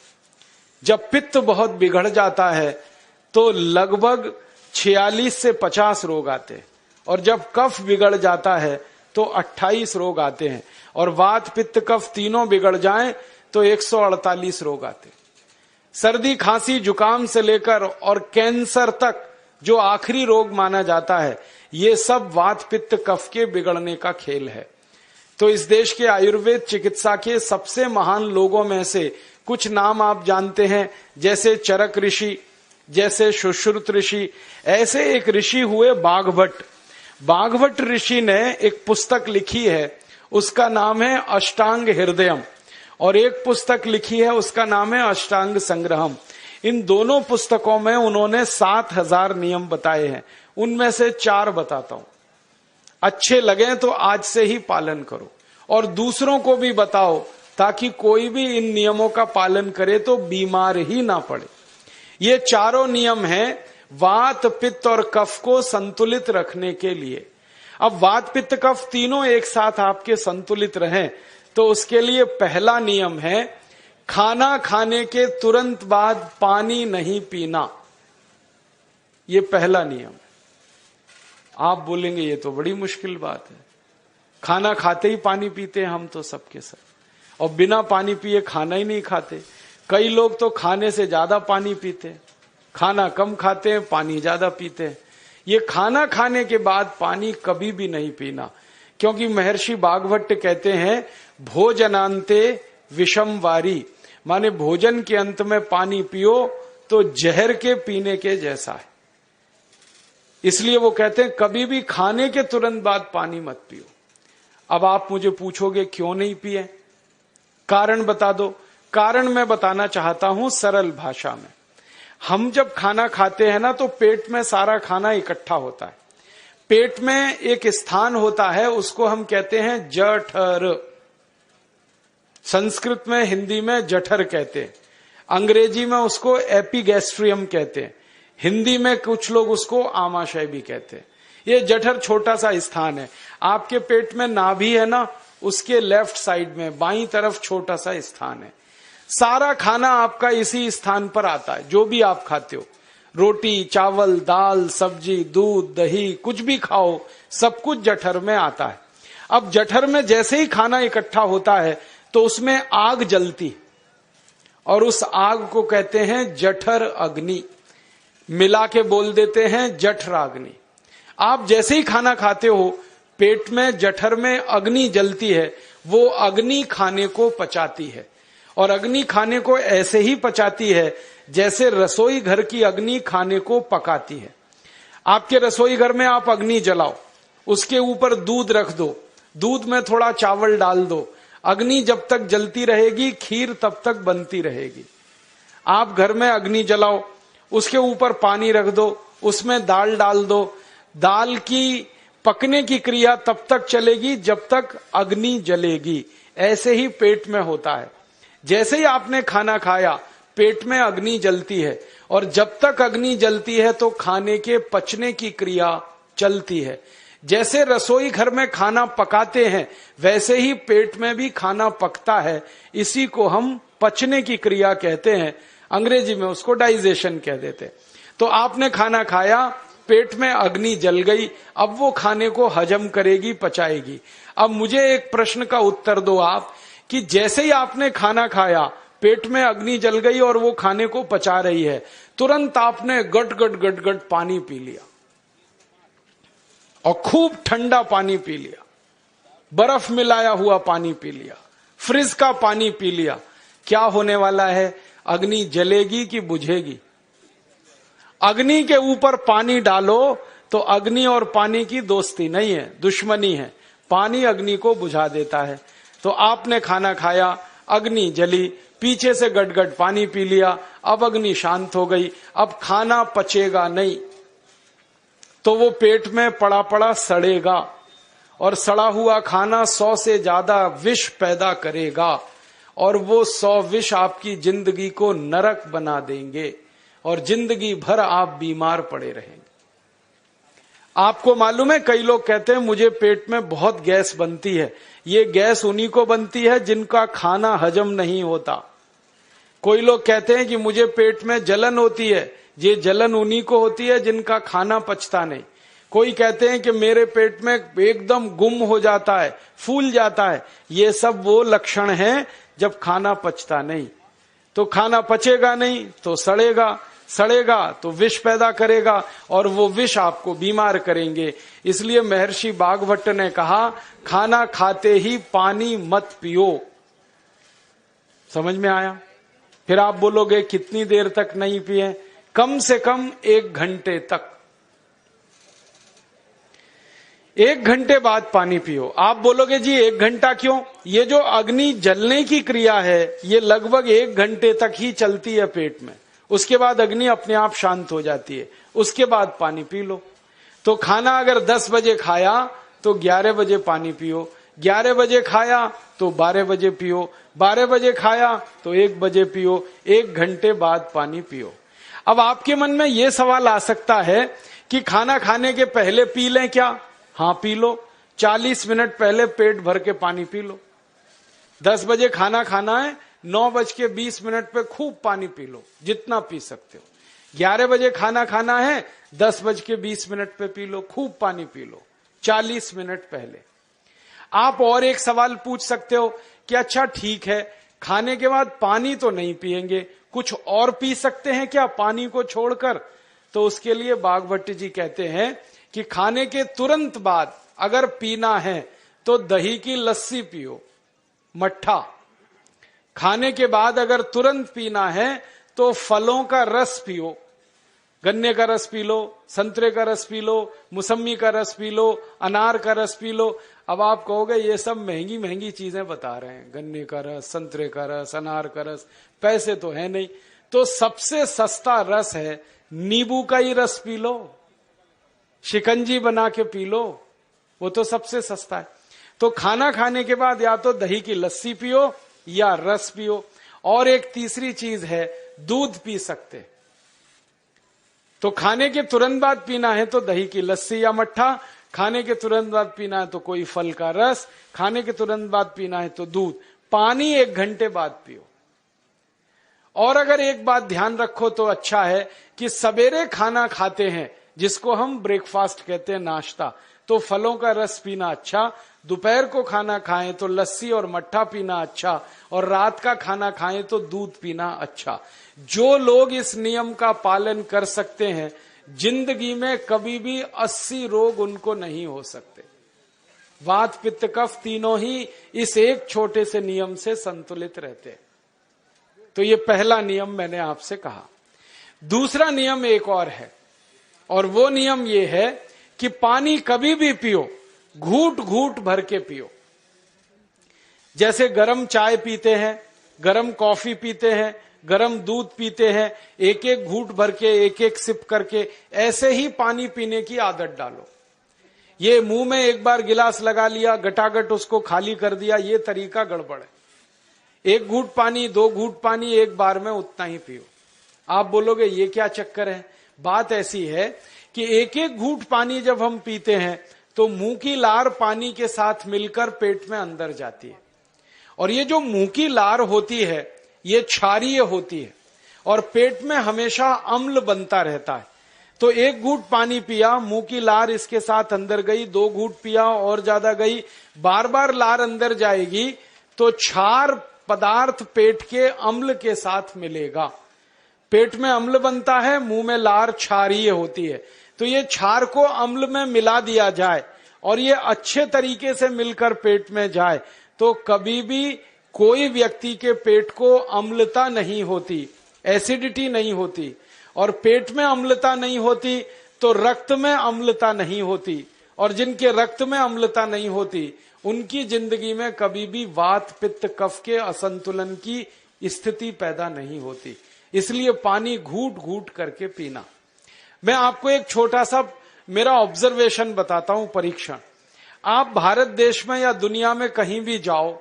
जब पित्त बहुत बिगड़ जाता है तो लगभग 46 से 50 रोग आते हैं। और जब कफ बिगड़ जाता है तो 28 रोग आते हैं। और वात पित्त कफ तीनों बिगड़ जाएं तो 148 रोग आते हैं। सर्दी खांसी जुकाम से लेकर और कैंसर तक जो आखिरी रोग माना जाता है, ये सब वात पित्त कफ के बिगड़ने का खेल है। तो इस देश के आयुर्वेद चिकित्सा के सबसे महान लोगों में से कुछ नाम आप जानते हैं, जैसे चरक ऋषि, जैसे सुश्रुत ऋषि। ऐसे एक ऋषि हुए बाघभट्ट। बाघभट्ट ऋषि ने एक पुस्तक लिखी है, उसका नाम है अष्टांग हृदयम, और एक पुस्तक लिखी है उसका नाम है अष्टांग संग्रहम। इन दोनों पुस्तकों में उन्होंने 7000 नियम बताए हैं। उनमें से 4 बताता हूं, अच्छे लगे तो आज से ही पालन करो और दूसरों को भी बताओ, ताकि कोई भी इन नियमों का पालन करे तो बीमार ही ना पड़े। ये चारों नियम हैं वात पित्त और कफ को संतुलित रखने के लिए। अब वात पित्त कफ तीनों एक साथ आपके संतुलित रहें तो उसके लिए पहला नियम है खाना खाने के तुरंत बाद पानी नहीं पीना। ये पहला नियम। आप बोलेंगे ये तो बड़ी मुश्किल बात है, खाना खाते ही पानी पीते हैं हम तो सबके सब, और बिना पानी पिए खाना ही नहीं खाते। कई लोग तो खाने से ज्यादा पानी पीते हैं, खाना कम खाते हैं, पानी ज्यादा पीते हैं। ये खाना खाने के बाद पानी कभी भी नहीं पीना, क्योंकि महर्षि बाघभट्ट कहते हैं भोजनांते विषम वारी, माने भोजन के अंत में पानी पियो तो जहर के पीने के जैसा है। इसलिए वो कहते हैं कभी भी खाने के तुरंत बाद पानी मत पियो। अब आप मुझे पूछोगे क्यों नहीं पिए, कारण बता दो। कारण मैं बताना चाहता हूं सरल भाषा में। हम जब खाना खाते हैं ना तो पेट में सारा खाना इकट्ठा होता है। पेट में एक स्थान होता है, उसको हम कहते हैं जठर। संस्कृत में, हिंदी में जठर कहते हैं, अंग्रेजी में उसको एपिगैस्ट्रियम कहते हैं, हिंदी में कुछ लोग उसको आमाशय भी कहते हैं। ये जठर छोटा सा स्थान है। आपके पेट में नाभि है ना, उसके लेफ्ट साइड में बाईं तरफ छोटा सा स्थान है। सारा खाना आपका इसी स्थान पर आता है। जो भी आप खाते हो, रोटी चावल दाल सब्जी दूध दही कुछ भी खाओ, सब कुछ जठर में आता है। अब जठर में जैसे ही खाना इकट्ठा होता है तो उसमें आग जलती, और उस आग को कहते हैं जठर अग्नि। मिला के बोल देते हैं जठराग्नि। आप जैसे ही खाना खाते हो, पेट में जठर में अग्नि जलती है। वो अग्नि खाने को पचाती है, और अग्नि खाने को ऐसे ही पचाती है जैसे रसोई घर की अग्नि खाने को पकाती है। आपके रसोई घर में आप अग्नि जलाओ, उसके ऊपर दूध रख दो, दूध में थोड़ा चावल डाल दो, अग्नि जब तक जलती रहेगी खीर तब तक बनती रहेगी। आप घर में अग्नि जलाओ, उसके ऊपर पानी रख दो, उसमें दाल डाल दो, दाल की पकने की क्रिया तब तक चलेगी जब तक अग्नि जलेगी। ऐसे ही पेट में होता है। जैसे ही आपने खाना खाया पेट में अग्नि जलती है, और जब तक अग्नि जलती है तो खाने के पचने की क्रिया चलती है। जैसे रसोई घर में खाना पकाते हैं वैसे ही पेट में भी खाना पकता है। इसी को हम पचने की क्रिया कहते हैं, अंग्रेजी में उसको डाइजेशन कह देते हैं। तो आपने खाना खाया, पेट में अग्नि जल गई, अब वो खाने को हजम करेगी, पचाएगी। अब मुझे एक प्रश्न का उत्तर दो आप, कि जैसे ही आपने खाना खाया पेट में अग्नि जल गई और वो खाने को पचा रही है, तुरंत आपने गट गट गट गट पानी पी लिया, और खूब ठंडा पानी पी लिया, बर्फ मिलाया हुआ पानी पी लिया, फ्रिज का पानी पी लिया। क्या होने वाला है? अग्नि जलेगी कि बुझेगी? अग्नि के ऊपर पानी डालो तो अग्नि और पानी की दोस्ती नहीं है, दुश्मनी है। पानी अग्नि को बुझा देता है। तो आपने खाना खाया, अग्नि जली, पीछे से गटगट पानी पी लिया, अब अग्नि शांत हो गई, अब खाना पचेगा नहीं, तो वो पेट में पड़ा पड़ा सड़ेगा, और सड़ा हुआ खाना 100 से ज्यादा विष पैदा करेगा, और वो 100 विष आपकी जिंदगी को नरक बना देंगे। और जिंदगी भर आप बीमार पड़े रहेंगे। आपको मालूम है, कई लोग कहते हैं मुझे पेट में बहुत गैस बनती है। ये गैस उन्हीं को बनती है जिनका खाना हजम नहीं होता। कोई लोग कहते हैं कि मुझे पेट में जलन होती है, ये जलन उन्हीं को होती है जिनका खाना पचता नहीं। कोई कहते हैं कि मेरे पेट में एकदम गुम हो जाता है, फूल जाता है। ये सब वो लक्षण हैं जब खाना पचता नहीं। तो खाना पचेगा नहीं तो सड़ेगा, सड़ेगा तो विष पैदा करेगा, और वो विष आपको बीमार करेंगे। इसलिए महर्षि भागवत ने कहा, खाना खाते ही पानी मत पियो। समझ में आया? फिर आप बोलोगे कितनी देर तक नहीं पिए? कम से कम 1 घंटे तक। 1 घंटे बाद पानी पियो। आप बोलोगे जी 1 घंटा क्यों? ये जो अग्नि जलने की क्रिया है ये लगभग 1 घंटे तक ही चलती है पेट में। उसके बाद अग्नि अपने आप शांत हो जाती है, उसके बाद पानी पी लो। तो खाना अगर 10 बजे खाया तो 11 बजे पानी पियो, 11 बजे खाया तो 12 बजे पियो, 12 बजे खाया तो 1 बजे पियो, 1 घंटे बाद पानी पियो। अब आपके मन में यह सवाल आ सकता है कि खाना खाने के पहले पी लें क्या? हाँ पी लो, 40 मिनट पहले पेट भर के पानी पी लो। 10 बजे खाना खाना है, 9:20 पे खूब पानी पी लो, जितना पी सकते हो। 11 बजे खाना खाना है, 10:20 पे पी लो, खूब पानी पी लो, 40 मिनट पहले। आप और एक सवाल पूछ सकते हो कि अच्छा ठीक है, खाने के बाद पानी तो नहीं पिएंगे, कुछ और पी सकते हैं क्या पानी को छोड़कर? तो उसके लिए भागवत जी कहते हैं कि खाने के तुरंत बाद अगर पीना है तो दही की लस्सी पियो, मट्ठा। खाने के बाद अगर तुरंत पीना है तो फलों का रस पियो, गन्ने का रस पी लो, संतरे का रस पी लो, मौसमी का रस पी लो, अनार का रस पी लो। अब आप कहोगे ये सब महंगी महंगी चीजें बता रहे हैं, गन्ने का रस, संतरे का रस, अनार का रस, पैसे तो है नहीं। तो सबसे सस्ता रस है नींबू का ही रस पी लो, शिकंजी बना के पी लो, वो तो सबसे सस्ता है। तो खाना खाने के बाद या तो दही की लस्सी पियो या रस पियो। और एक तीसरी चीज है, दूध पी सकते। तो खाने के तुरंत बाद पीना है तो दही की लस्सी या मट्ठा, खाने के तुरंत बाद पीना है तो कोई फल का रस, खाने के तुरंत बाद पीना है तो दूध। पानी 1 घंटे बाद पियो। और अगर एक बात ध्यान रखो तो अच्छा है कि सवेरे खाना खाते हैं जिसको हम ब्रेकफास्ट कहते हैं, नाश्ता, तो फलों का रस पीना अच्छा। दोपहर को खाना खाएं तो लस्सी और मट्ठा पीना अच्छा, और रात का खाना खाएं तो दूध पीना अच्छा। जो लोग इस नियम का पालन कर सकते हैं, जिंदगी में कभी भी 80 रोग उनको नहीं हो सकते। वात पित्त कफ तीनों ही इस एक छोटे से नियम से संतुलित रहते हैं। तो ये पहला नियम मैंने आपसे कहा। दूसरा नियम एक और है, और वो नियम ये है कि पानी कभी भी पियो, घूट घूट भर के पियो। जैसे गरम चाय पीते हैं, गरम कॉफी पीते हैं, गरम दूध पीते हैं, एक एक घूट भर के, एक एक सिप करके, ऐसे ही पानी पीने की आदत डालो। ये मुंह में एक बार गिलास लगा लिया, गटागट उसको खाली कर दिया, ये तरीका गड़बड़ है। 1 घूट पानी, 2 घूट पानी एक बार में उतना ही पियो। आप बोलोगे ये क्या चक्कर है? बात ऐसी है कि एक एक घूट पानी जब हम पीते हैं तो मुंह की लार पानी के साथ मिलकर पेट में अंदर जाती है, और ये जो मुंह की लार होती है ये क्षारीय होती है, और पेट में हमेशा अम्ल बनता रहता है। तो 1 घूट पानी पिया, मुंह की लार इसके साथ अंदर गई, 2 घूट पिया और ज्यादा गई, बार बार लार अंदर जाएगी तो क्षार पदार्थ पेट के अम्ल के साथ मिलेगा। पेट में अम्ल बनता है, मुंह में लार क्षारीय होती है। तो ये क्षार को अम्ल में मिला दिया जाए और ये अच्छे तरीके से मिलकर पेट में जाए तो कभी भी कोई व्यक्ति के पेट को अम्लता नहीं होती, एसिडिटी नहीं होती। और पेट में अम्लता नहीं होती तो रक्त में अम्लता नहीं होती, और जिनके रक्त में अम्लता नहीं होती उनकी जिंदगी में कभी भी वात पित्त कफ के असंतुलन की स्थिति पैदा नहीं होती। इसलिए पानी घूट घूट करके पीना। मैं आपको एक छोटा सा मेरा ऑब्जर्वेशन बताता हूं, परीक्षण। आप भारत देश में या दुनिया में कहीं भी जाओ,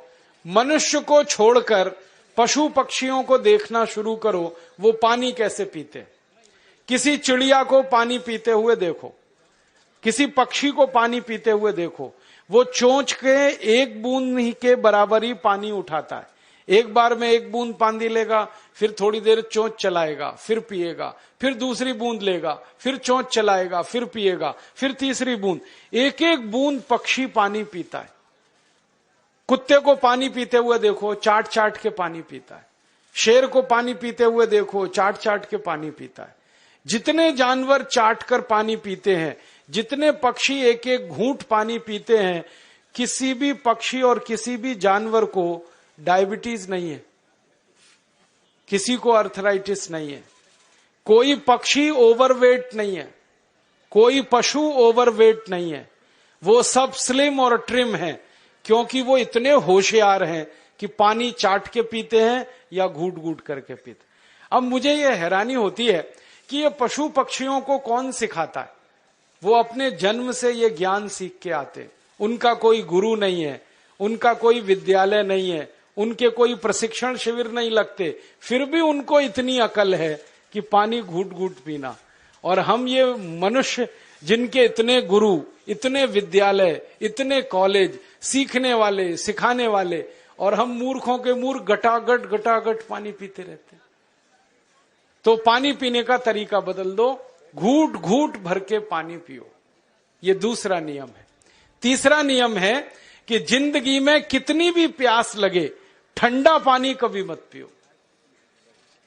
मनुष्य को छोड़कर पशु पक्षियों को देखना शुरू करो, वो पानी कैसे पीते। किसी चिड़िया को पानी पीते हुए देखो, किसी पक्षी को पानी पीते हुए देखो, वो चोंच के एक बूंद ही के बराबर ही पानी उठाता है। एक बार में एक बूंद पानी लेगा, फिर थोड़ी देर चोंच चलाएगा, फिर पिएगा, फिर दूसरी बूंद लेगा, फिर चोंच चलाएगा, फिर पिएगा, फिर तीसरी बूंद। एक एक बूंद पक्षी पानी पीता है। कुत्ते को पानी पीते हुए देखो, चाट चाट के पानी पीता है। शेर को पानी पीते हुए देखो, चाट चाट के पानी पीता है। जितने जानवर चाट कर पानी पीते हैं, जितने पक्षी एक एक घूंट पानी पीते हैं, किसी भी पक्षी और किसी भी जानवर को डायबिटीज नहीं है, किसी को अर्थराइटिस नहीं है, कोई पक्षी ओवरवेट नहीं है, कोई पशु ओवरवेट नहीं है। वो सब स्लिम और ट्रिम हैं, क्योंकि वो इतने होशियार हैं कि पानी चाट के पीते हैं या घूट घूट करके पीते। अब मुझे ये हैरानी होती है कि ये पशु पक्षियों को कौन सिखाता है? वो अपने जन्म से ये ज्ञान सीख के आते, उनका कोई गुरु नहीं है, उनका कोई विद्यालय नहीं है, उनके कोई प्रशिक्षण शिविर नहीं लगते, फिर भी उनको इतनी अकल है कि पानी घूट घूट पीना। और हम ये मनुष्य जिनके इतने गुरु, इतने विद्यालय, इतने कॉलेज, सीखने वाले, सिखाने वाले, और हम मूर्खों के मूर्ख गटागट पानी पीते रहते हैं। तो पानी पीने का तरीका बदल दो, घूट घूट भर के पानी पियो। ये दूसरा नियम है। तीसरा नियम है कि जिंदगी में कितनी भी प्यास लगे, ठंडा पानी कभी मत पियो।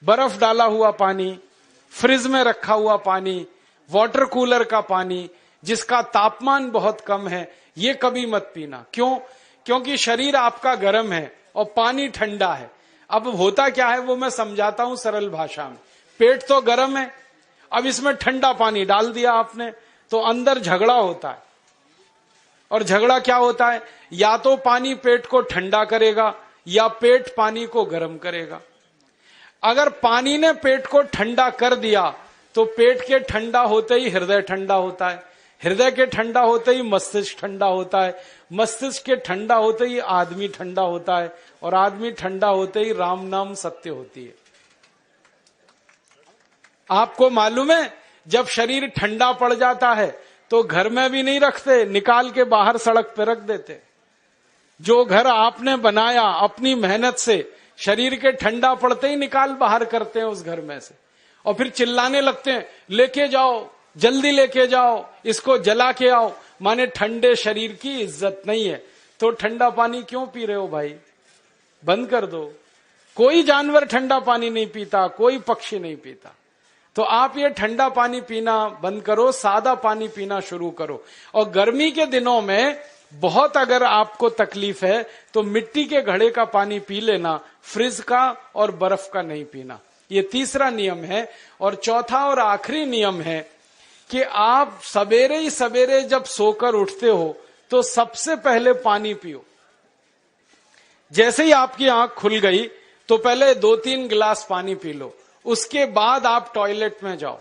बर्फ डाला हुआ पानी, फ्रिज में रखा हुआ पानी, वाटर कूलर का पानी जिसका तापमान बहुत कम है, ये कभी मत पीना। क्यों? क्योंकि शरीर आपका गर्म है और पानी ठंडा है। अब होता क्या है वो मैं समझाता हूं सरल भाषा में। पेट तो गर्म है, अब इसमें ठंडा पानी डाल दिया आपने, तो अंदर झगड़ा होता है। और झगड़ा क्या होता है? या तो पानी पेट को ठंडा करेगा या पेट पानी को गर्म करेगा। अगर पानी ने पेट को ठंडा कर दिया तो पेट के ठंडा होते ही हृदय ठंडा होता है, हृदय के ठंडा होते ही मस्तिष्क ठंडा होता है, मस्तिष्क के ठंडा होते ही आदमी ठंडा होता है, और आदमी ठंडा होते ही राम नाम सत्य होती है। आपको मालूम है, जब शरीर ठंडा पड़ जाता है तो घर में भी नहीं रखते, निकाल के बाहर सड़क पे रख देते। जो घर आपने बनाया अपनी मेहनत से, शरीर के ठंडा पड़ते ही निकाल बाहर करते हैं उस घर में से, और फिर चिल्लाने लगते हैं, लेके जाओ, जल्दी लेके जाओ, इसको जला के आओ। माने ठंडे शरीर की इज्जत नहीं है। तो ठंडा पानी क्यों पी रहे हो भाई? बंद कर दो। कोई जानवर ठंडा पानी नहीं पीता, कोई पक्षी नहीं पीता। तो आप ये ठंडा पानी पीना बंद करो, सादा पानी पीना शुरू करो। और गर्मी के दिनों में बहुत अगर आपको तकलीफ है तो मिट्टी के घड़े का पानी पी लेना, फ्रिज का और बर्फ का नहीं पीना। ये तीसरा नियम है। और चौथा और आखिरी नियम है कि आप सवेरे ही सवेरे जब सोकर उठते हो तो सबसे पहले पानी पियो। जैसे ही आपकी आंख खुल गई तो पहले 2-3 गिलास पानी पी लो, उसके बाद आप टॉयलेट में जाओ।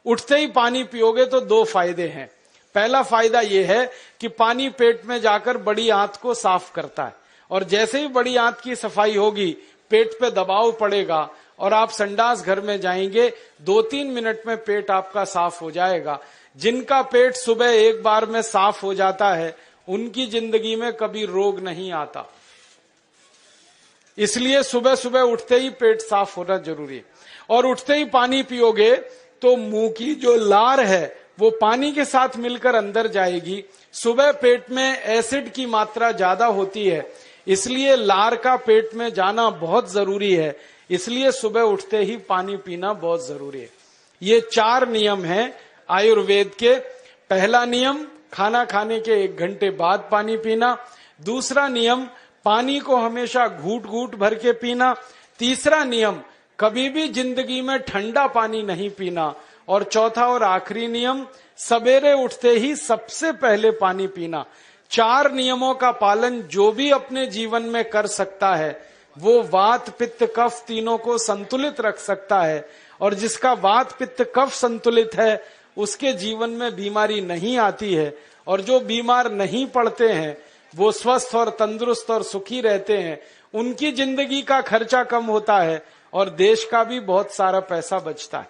उठते ही पानी पियोगे तो 2 फायदे हैं। पहला फायदा यह है कि पानी पेट में जाकर बड़ी आंत को साफ करता है, और जैसे ही बड़ी आंत की सफाई होगी पेट पे दबाव पड़ेगा और आप संडास घर में जाएंगे, 2-3 मिनट में पेट आपका साफ हो जाएगा। जिनका पेट सुबह एक बार में साफ हो जाता है उनकी जिंदगी में कभी रोग नहीं आता। इसलिए सुबह सुबह उठते ही पेट साफ होना जरूरी है। और उठते ही पानी पियोगे तो मुंह की जो लार है वो पानी के साथ मिलकर अंदर जाएगी। सुबह पेट में एसिड की मात्रा ज्यादा होती है, इसलिए लार का पेट में जाना बहुत जरूरी है। इसलिए सुबह उठते ही पानी पीना बहुत जरूरी है। ये 4 नियम हैं आयुर्वेद के। पहला नियम, खाना खाने के 1 घंटे बाद पानी पीना। दूसरा नियम, पानी को हमेशा घूट घूट भर के पीना। तीसरा नियम, कभी भी जिंदगी में ठंडा पानी नहीं पीना। और चौथा और आखिरी नियम, सवेरे उठते ही सबसे पहले पानी पीना। 4 नियमों का पालन जो भी अपने जीवन में कर सकता है वो वात पित्त कफ तीनों को संतुलित रख सकता है। और जिसका वात पित्त कफ संतुलित है उसके जीवन में बीमारी नहीं आती है। और जो बीमार नहीं पड़ते हैं वो स्वस्थ और तंदुरुस्त और सुखी रहते हैं। उनकी जिंदगी का खर्चा कम होता है और देश का भी बहुत सारा पैसा बचता है।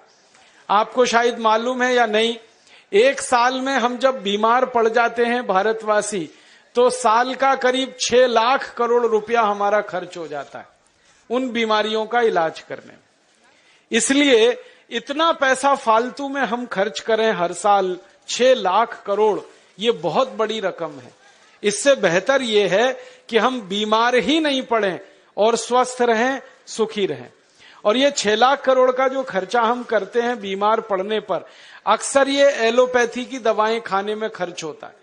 आपको शायद मालूम है या नहीं, एक साल में हम जब बीमार पड़ जाते हैं भारतवासी, तो साल का करीब 6 लाख करोड़ रुपया हमारा खर्च हो जाता है उन बीमारियों का इलाज करने में। इसलिए इतना पैसा फालतू में हम खर्च करें हर साल 6 लाख करोड़, ये बहुत बड़ी रकम है। इससे बेहतर ये है कि हम बीमार ही नहीं पड़ें और स्वस्थ रहें, सुखी रहें। और ये 6 लाख करोड़ का जो खर्चा हम करते हैं बीमार पड़ने पर, अक्सर ये एलोपैथी की दवाएं खाने में खर्च होता है।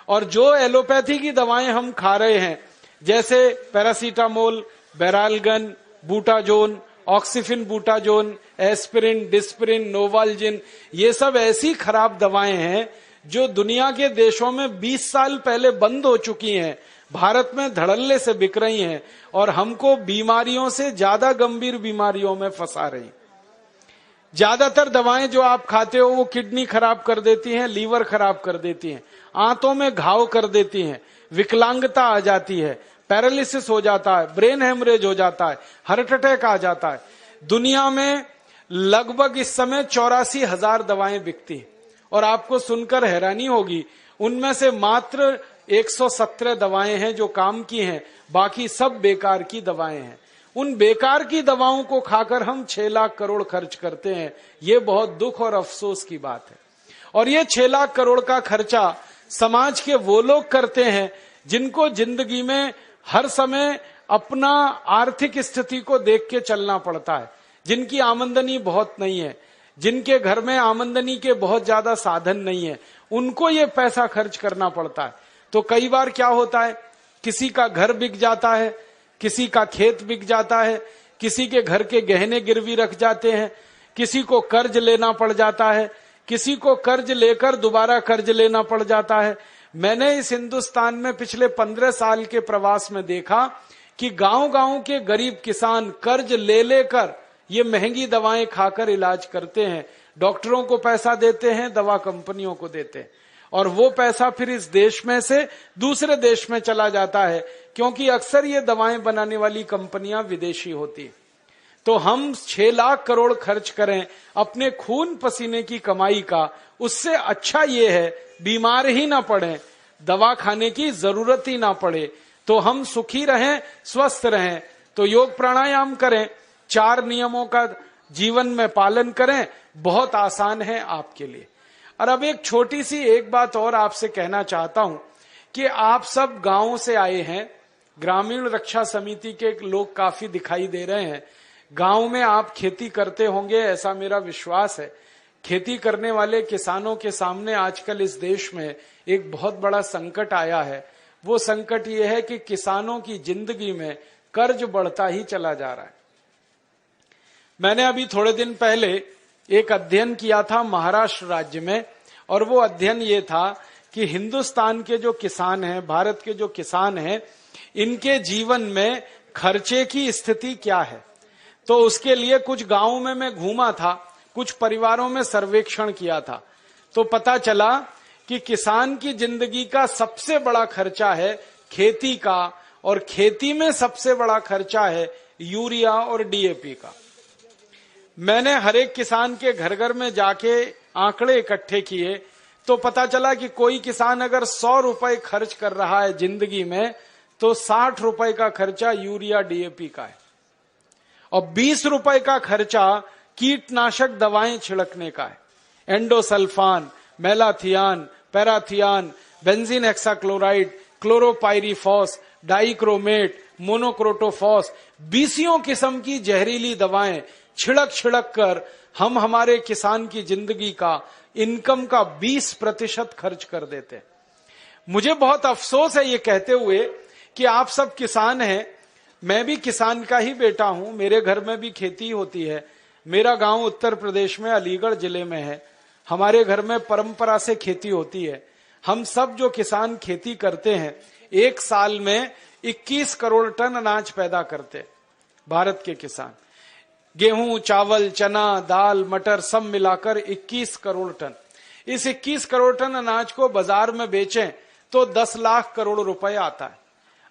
और जो एलोपैथी की दवाएं हम खा रहे हैं, जैसे paracetamol, Baralgan, butazone, oxyphenbutazone, aspirin, Disprin, Novalgin, ये सब ऐसी खराब दवाएं हैं जो दुनिया के देशों में 20 साल पहले बंद हो चुकी हैं, भारत में धड़ल्ले से बिक रही हैं और हमको बीमारियों से ज्यादा गंभीर बीमारियों में फंसा रही। ज्यादातर दवाएं जो आप खाते हो वो किडनी खराब कर देती हैं, लीवर खराब कर देती हैं, आंतों में घाव कर देती हैं, विकलांगता आ जाती है, पैरालिसिस हो जाता है, ब्रेन हेमरेज हो जाता है, हार्ट अटैक आ जाता है। दुनिया में लगभग इस समय 84,000 दवाएं बिकती हैं और आपको सुनकर हैरानी होगी, उनमें से मात्र 117 दवाएं हैं जो काम की हैं, बाकी सब बेकार की दवाएं हैं। उन बेकार की दवाओं को खाकर हम 6 लाख करोड़ खर्च करते हैं। ये बहुत दुख और अफसोस की बात है। और ये 6 लाख करोड़ का खर्चा समाज के वो लोग करते हैं जिनको जिंदगी में हर समय अपना आर्थिक स्थिति को देख के चलना पड़ता है, जिनकी आमदनी बहुत नहीं है, जिनके घर में आमदनी के बहुत ज्यादा साधन नहीं है, उनको ये पैसा खर्च करना पड़ता है। तो कई बार क्या होता है, किसी का घर बिक जाता है, किसी का खेत बिक जाता है, किसी के घर के गहने गिरवी रख जाते हैं, किसी को कर्ज लेना पड़ जाता है, किसी को कर्ज लेकर दोबारा कर्ज लेना पड़ जाता है। मैंने इस हिंदुस्तान में पिछले 15 साल के प्रवास में देखा कि गांव-गांव के गरीब किसान कर्ज ले लेकर ये महंगी दवाएं खाकर इलाज करते हैं, डॉक्टरों को पैसा देते हैं, दवा कंपनियों को देते हैं, और वो पैसा फिर इस देश में से दूसरे देश में चला जाता है, क्योंकि अक्सर ये दवाएं बनाने वाली कंपनियां विदेशी होती है। तो हम 6 लाख करोड़ खर्च करें अपने खून पसीने की कमाई का, उससे अच्छा ये है बीमार ही ना पड़े, दवा खाने की जरूरत ही ना पड़े, तो हम सुखी रहें, स्वस्थ रहें। तो योग प्राणायाम करें, 4 नियमों का जीवन में पालन करें, बहुत आसान है आपके लिए। और अब एक छोटी सी एक बात और आपसे कहना चाहता हूं कि आप सब गांवों से आए हैं, ग्रामीण रक्षा समिति के लोग काफी दिखाई दे रहे हैं। गांव में आप खेती करते होंगे, ऐसा मेरा विश्वास है। खेती करने वाले किसानों के सामने आजकल इस देश में एक बहुत बड़ा संकट आया है। वो संकट ये है कि किसानों की जिंदगी में कर्ज बढ़ता ही चला जा रहा है। मैंने अभी थोड़े दिन पहले एक अध्ययन किया था महाराष्ट्र राज्य में, और वो अध्ययन ये था कि हिंदुस्तान के जो किसान हैं, भारत के जो किसान हैं, इनके जीवन में खर्चे की स्थिति क्या है। तो उसके लिए कुछ गांवों में मैं घूमा था, कुछ परिवारों में सर्वेक्षण किया था, तो पता चला कि किसान की जिंदगी का सबसे बड़ा खर्चा है खेती का, और खेती में सबसे बड़ा खर्चा है यूरिया और डीएपी का। मैंने हर एक किसान के घर घर में जाके आंकड़े इकट्ठे किए, तो पता चला कि कोई किसान अगर 100 रुपए खर्च कर रहा है जिंदगी में, तो 60 रुपए का खर्चा यूरिया डीएपी का है, और 20 रुपए का खर्चा कीटनाशक दवाएं छिड़कने का है। Endosulfan, malathion, parathion, benzene hexachloride, chlorpyrifos, dichromate, monocrotophos, 20 किस्म की जहरीली दवाएं छिड़क कर हम हमारे किसान की जिंदगी का इनकम का 20% खर्च कर देते हैं। मुझे बहुत अफसोस है ये कहते हुए कि आप सब किसान हैं, मैं भी किसान का ही बेटा हूं, मेरे घर में भी खेती होती है। मेरा गांव उत्तर प्रदेश में अलीगढ़ जिले में है, हमारे घर में परंपरा से खेती होती है। हम सब जो किसान खेती करते हैं, एक साल में 21 करोड़ टन अनाज पैदा करते हैं भारत के किसान। गेहूं, चावल, चना, दाल, मटर सब मिलाकर 21 करोड़ टन। इस 21 करोड़ टन अनाज को बाजार में बेचें तो 10 लाख करोड़ रुपए आता है।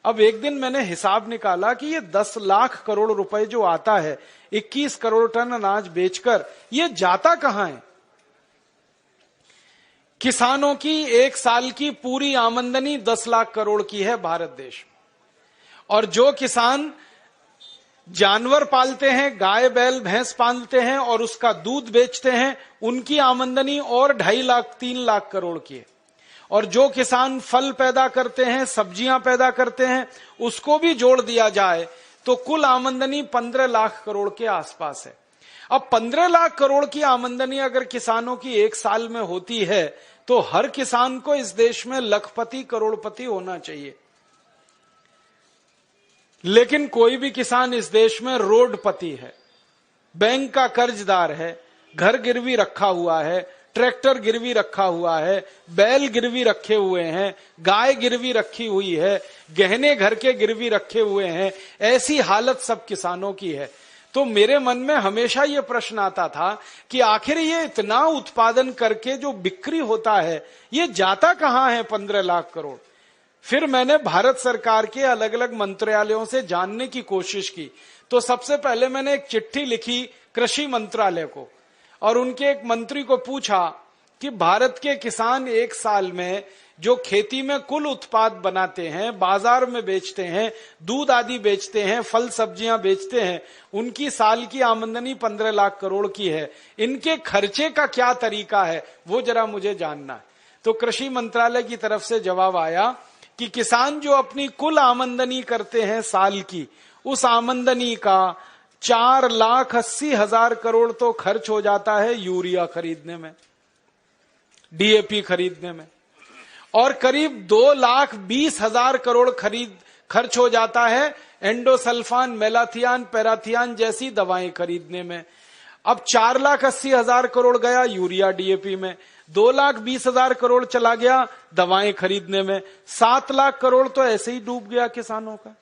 अब एक दिन मैंने हिसाब निकाला कि ये 10 लाख करोड़ रुपए जो आता है 21 करोड़ टन अनाज बेचकर, ये जाता कहां है? किसानों की एक साल की पूरी आमदनी 10 लाख करोड़ की है भारत देश में, और जो किसान जानवर पालते हैं, गाय बैल भैंस पालते हैं और उसका दूध बेचते हैं, उनकी आमदनी और 2.5 लाख 3 लाख करोड़ की है। और जो किसान फल पैदा करते हैं, सब्जियां पैदा करते हैं, उसको भी जोड़ दिया जाए तो कुल आमदनी 15 लाख करोड़ के आसपास है। अब 15 लाख करोड़ की आमदनी अगर किसानों की एक साल में होती है तो हर किसान को इस देश में लखपति करोड़पति होना चाहिए। लेकिन कोई भी किसान इस देश में रोडपति है, बैंक का कर्जदार है, घर गिरवी रखा हुआ है, ट्रैक्टर गिरवी रखा हुआ है, बैल गिरवी रखे हुए हैं, गाय गिरवी रखी हुई है, गहने घर के गिरवी रखे हुए हैं। ऐसी हालत सब किसानों की है। तो मेरे मन में हमेशा ये प्रश्न आता था कि आखिर ये इतना उत्पादन करके जो बिक्री होता है, ये जाता कहां है 15 लाख करोड़? फिर मैंने भारत सरकार के अलग अलग मंत्रालयों से जानने की कोशिश की। तो सबसे पहले मैंने एक चिट्ठी लिखी कृषि मंत्रालय को और उनके एक मंत्री को पूछा कि भारत के किसान एक साल में जो खेती में कुल उत्पाद बनाते हैं, बाजार में बेचते हैं, दूध आदि बेचते हैं, फल सब्जियां बेचते हैं, उनकी साल की आमदनी 15 लाख करोड़ की है। इनके खर्चे का क्या तरीका है वो जरा मुझे जानना है। तो कृषि मंत्रालय की तरफ से जवाब आया कि किसान जो अपनी कुल आमदनी करते हैं साल की, उस आमदनी का 4,80,000 करोड़ तो खर्च हो जाता है यूरिया खरीदने में, डीएपी खरीदने में, और करीब 2,20,000 करोड़ खर्च हो जाता है एंडोसल्फान, मेलाथियान, पैराथियान जैसी दवाएं खरीदने में। अब 4,80,000 करोड़ गया यूरिया डीएपी में, 2,20,000 करोड़ चला गया दवाएं खरीदने में, 7 लाख करोड़ तो ऐसे ही डूब गया किसानों का।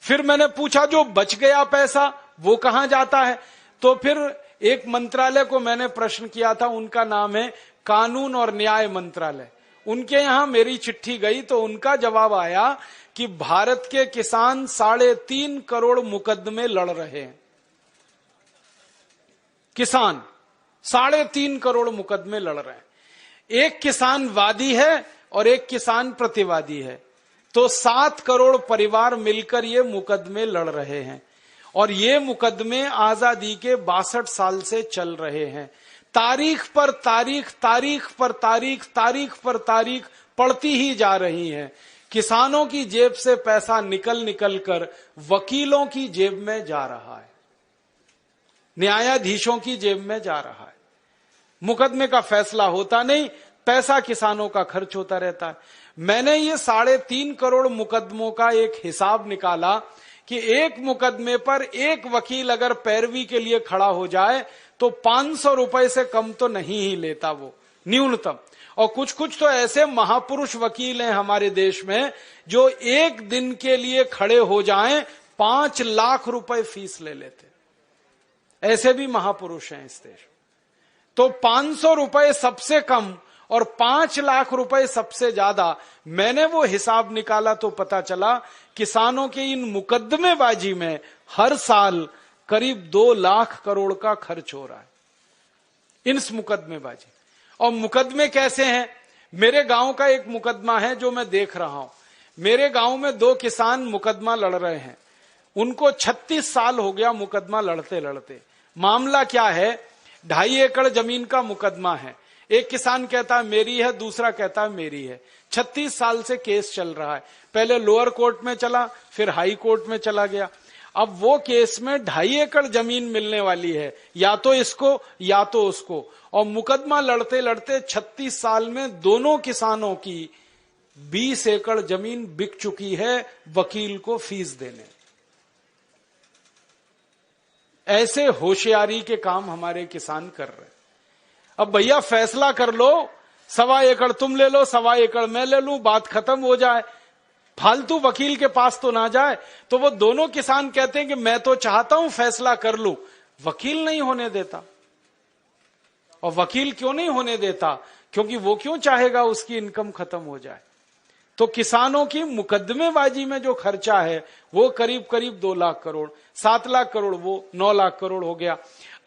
फिर मैंने पूछा जो बच गया पैसा वो कहां जाता है? तो फिर एक मंत्रालय को मैंने प्रश्न किया था, उनका नाम है कानून और न्याय मंत्रालय। उनके यहां मेरी चिट्ठी गई तो उनका जवाब आया कि भारत के किसान 3.5 करोड़ मुकदमे लड़ रहे हैं। किसान 3.5 करोड़ मुकदमे लड़ रहे हैं। एक किसान वादी है और एक किसान प्रतिवादी है, तो 7 करोड़ परिवार मिलकर ये मुकदमे लड़ रहे हैं। और ये मुकदमे आजादी के 62 साल से चल रहे हैं। तारीख पर तारीख, तारीख पर तारीख, तारीख पर तारीख पड़ती ही जा रही है। किसानों की जेब से पैसा निकल निकल कर वकीलों की जेब में जा रहा है, न्यायाधीशों की जेब में जा रहा है। मुकदमे का फैसला होता नहीं, पैसा किसानों का खर्च होता रहता है। मैंने ये 3.5 करोड़ मुकदमों का एक हिसाब निकाला कि एक मुकदमे पर एक वकील अगर पैरवी के लिए खड़ा हो जाए तो 500 रुपए से कम तो नहीं ही लेता वो, न्यूनतम। और कुछ कुछ तो ऐसे महापुरुष वकील हैं हमारे देश में जो एक दिन के लिए खड़े हो जाएं 5 लाख रुपए फीस ले लेते। ऐसे भी महापुरुष हैं इस देश। तो 500 रुपए सबसे कम और 5 लाख रुपए सबसे ज्यादा। मैंने वो हिसाब निकाला तो पता चला किसानों के इन मुकदमेबाजी में हर साल करीब 2 लाख करोड़ का खर्च हो रहा है, इन मुकदमेबाजी। और मुकदमे कैसे हैं? मेरे गांव का एक मुकदमा है जो मैं देख रहा हूं। मेरे गांव में 2 किसान मुकदमा लड़ रहे हैं। उनको 36 साल हो गया मुकदमा लड़ते लड़ते। मामला क्या है? 2.5 एकड़ जमीन का मुकदमा है। एक किसान कहता है मेरी है, दूसरा कहता है मेरी है। 36 साल से केस चल रहा है। पहले लोअर कोर्ट में चला, फिर हाई कोर्ट में चला गया। अब वो केस में 2.5 एकड़ जमीन मिलने वाली है, या तो इसको या तो उसको। और मुकदमा लड़ते लड़ते 36 साल में दोनों किसानों की 20 एकड़ जमीन बिक चुकी है वकील को फीस देने। ऐसे होशियारी के काम हमारे किसान कर रहे हैं। अब भैया फैसला कर लो, 1.25 एकड़ तुम ले लो, 1.25 एकड़ मैं ले लूं, बात खत्म हो जाए, फालतू वकील के पास तो ना जाए। तो वो दोनों किसान कहते हैं कि मैं तो चाहता हूं फैसला कर लूं, वकील नहीं होने देता। और वकील क्यों नहीं होने देता? क्योंकि वो क्यों चाहेगा उसकी इनकम खत्म हो जाए। तो किसानों की मुकदमेबाजी में जो खर्चा है वो करीब करीब 2 लाख करोड़, 7 लाख करोड़, वो 9 लाख करोड़ हो गया।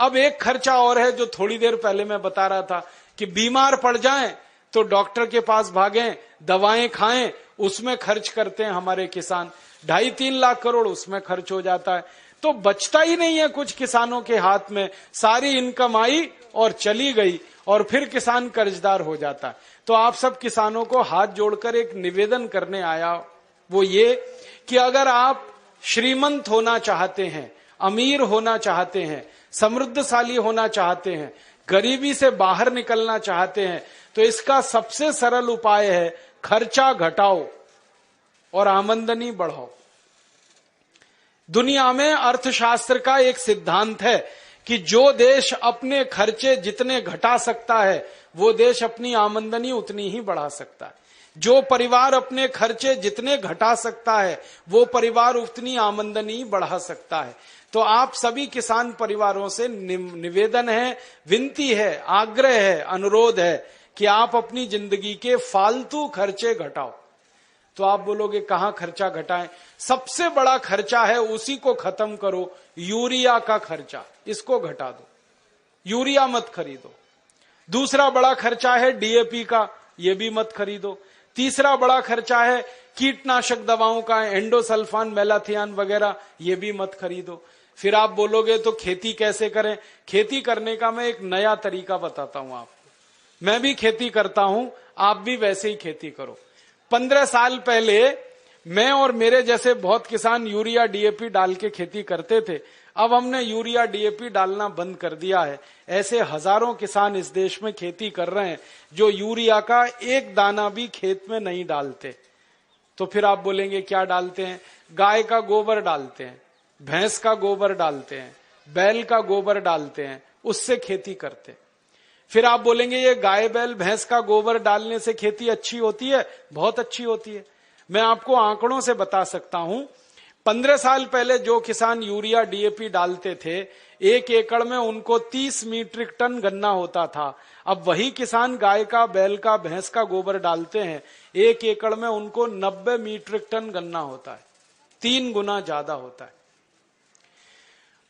अब एक खर्चा और है जो थोड़ी देर पहले मैं बता रहा था कि बीमार पड़ जाएं तो डॉक्टर के पास भागें, दवाएं खाएं, उसमें खर्च करते हैं हमारे किसान। 2.5-3 लाख करोड़ उसमें खर्च हो जाता है। तो बचता ही नहीं है कुछ किसानों के हाथ में, सारी इनकम आई और चली गई और फिर किसान कर्जदार हो जाता है। तो आप सब किसानों को हाथ जोड़कर एक निवेदन करने आया, वो ये कि अगर आप श्रीमंत होना चाहते हैं, अमीर होना चाहते हैं, समृद्धशाली होना चाहते हैं, गरीबी से बाहर निकलना चाहते हैं, तो इसका सबसे सरल उपाय है खर्चा घटाओ और आमदनी बढ़ाओ। दुनिया में अर्थशास्त्र का एक सिद्धांत है कि जो देश अपने खर्चे जितने घटा सकता है वो देश अपनी आमदनी उतनी ही बढ़ा सकता है। जो परिवार अपने खर्चे जितने घटा सकता है वो परिवार उतनी आमदनी बढ़ा सकता है। तो आप सभी किसान परिवारों से निवेदन है, विनती है, आग्रह है, अनुरोध है कि आप अपनी जिंदगी के फालतू खर्चे घटाओ। तो आप बोलोगे कहां खर्चा घटाएं? सबसे बड़ा खर्चा है, उसी को खत्म करो, यूरिया का खर्चा, इसको घटा दो, यूरिया मत खरीदो। दूसरा बड़ा खर्चा है डीएपी का, ये भी मत खरीदो। तीसरा बड़ा खर्चा है कीटनाशक दवाओं का, एंडोसल्फान, मेलाथियान वगैरह, ये भी मत खरीदो। फिर आप बोलोगे तो खेती कैसे करें? खेती करने का मैं एक नया तरीका बताता हूं आपको। मैं भी खेती करता हूं, आप भी वैसे ही खेती करो। 15 साल पहले मैं और मेरे जैसे बहुत किसान यूरिया डीएपी डाल के खेती करते थे। अब हमने यूरिया डीएपी डालना बंद कर दिया है। ऐसे हजारों किसान इस देश में खेती कर रहे हैं जो यूरिया का एक दाना भी खेत में नहीं डालते। तो फिर आप बोलेंगे क्या डालते हैं? गाय का गोबर डालते हैं, भैंस का गोबर डालते हैं, बैल का गोबर डालते हैं, उससे खेती करते हैं। फिर आप बोलेंगे ये गाय बैल भैंस का गोबर डालने से खेती अच्छी होती है? बहुत अच्छी होती है। मैं आपको आंकड़ों से बता सकता हूं। 15 साल पहले जो किसान यूरिया डीएपी डालते थे, 1 एकड़ में उनको 30 मीट्रिक टन गन्ना होता था। अब वही किसान गाय का, बैल का, भैंस का गोबर डालते हैं, 1 एकड़ में उनको 90 मीट्रिक टन गन्ना होता है, 3 गुना ज्यादा होता है।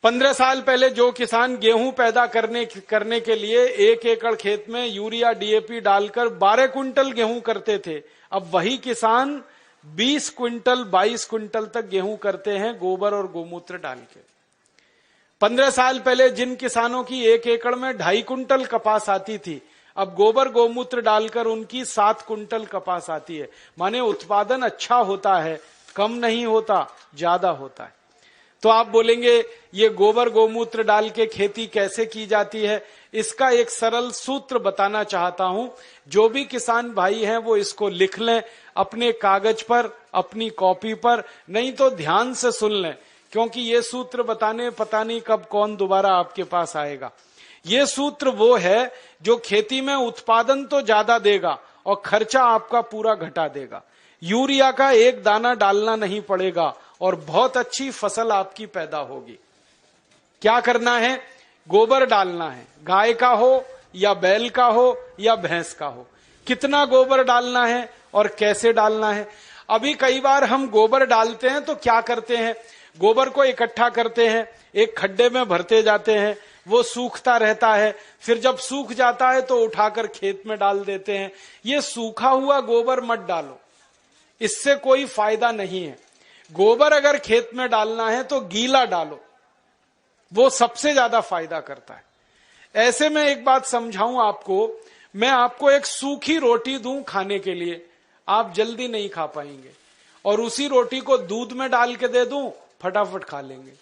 15 साल पहले जो किसान गेहूं पैदा करने के लिए 1 एकड़ खेत में यूरिया डीएपी डालकर 12 क्विंटल गेहूं करते थे, अब वही किसान 20 क्विंटल 22 क्विंटल तक गेहूं करते हैं गोबर और गोमूत्र डाल के। 15 साल पहले जिन किसानों की 1 एकड़ में 2.5 क्विंटल कपास आती थी, अब गोबर गोमूत्र डालकर उनकी 7 क्विंटल कपास आती है। माने उत्पादन अच्छा होता है, कम नहीं होता, ज्यादा होता है। तो आप बोलेंगे ये गोबर गोमूत्र डाल के खेती कैसे की जाती है? इसका एक सरल सूत्र बताना चाहता हूं। जो भी किसान भाई हैं वो इसको लिख लें अपने कागज पर, अपनी कॉपी पर, नहीं तो ध्यान से सुन लें, क्योंकि ये सूत्र बताने पता नहीं कब कौन दोबारा आपके पास आएगा। ये सूत्र वो है जो खेती में उत्पादन तो ज्यादा देगा और खर्चा आपका पूरा घटा देगा। यूरिया का एक दाना डालना नहीं पड़ेगा और बहुत अच्छी फसल आपकी पैदा होगी। क्या करना है? गोबर डालना है, गाय का हो या बैल का हो या भैंस का हो। कितना गोबर डालना है और कैसे डालना है? अभी कई बार हम गोबर डालते हैं तो क्या करते हैं, गोबर को इकट्ठा करते हैं, एक खड्डे में भरते जाते हैं, वो सूखता रहता है, फिर जब सूख जाता है तो उठाकर खेत में डाल देते हैं। ये सूखा हुआ गोबर मत डालो, इससे कोई फायदा नहीं है। गोबर अगर खेत में डालना है तो गीला डालो, वो सबसे ज्यादा फायदा करता है। ऐसे में एक बात समझाऊं आपको, मैं आपको एक सूखी रोटी दूं खाने के लिए, आप जल्दी नहीं खा पाएंगे, और उसी रोटी को दूध में डाल के दे दूं, फटाफट खा लेंगे।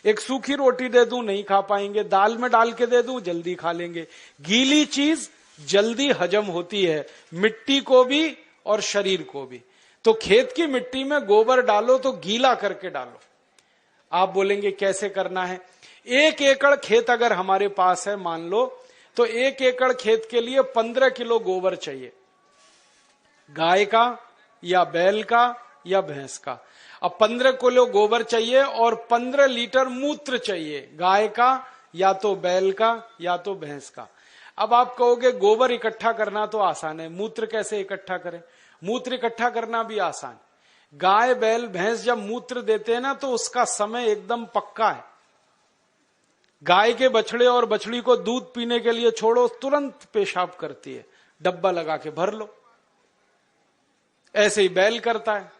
एक सूखी रोटी दे दूं, नहीं खा पाएंगे, दाल में डाल के दे दूं, जल्दी खा लेंगे। गीली चीज जल्दी हजम होती है, मिट्टी को भी और शरीर को भी। तो खेत की मिट्टी में गोबर डालो तो गीला करके डालो। आप बोलेंगे कैसे करना है? 1 एकड़ खेत अगर हमारे पास है मान लो, तो 1 एकड़ खेत के लिए 15 किलो गोबर चाहिए, गाय का या बैल का या भैंस का। अब 15 किलो गोबर चाहिए और 15 लीटर मूत्र चाहिए, गाय का या तो बैल का या तो भैंस का। अब आप कहोगे गोबर इकट्ठा करना तो आसान है, मूत्र कैसे इकट्ठा करें? मूत्र इकट्ठा करना भी आसान। गाय बैल भैंस जब मूत्र देते हैं ना तो उसका समय एकदम पक्का है। गाय के बछड़े और बछड़ी को दूध पीने के लिए छोड़ो, तुरंत पेशाब करती है, डब्बा लगा के भर लो। ऐसे ही बैल करता है,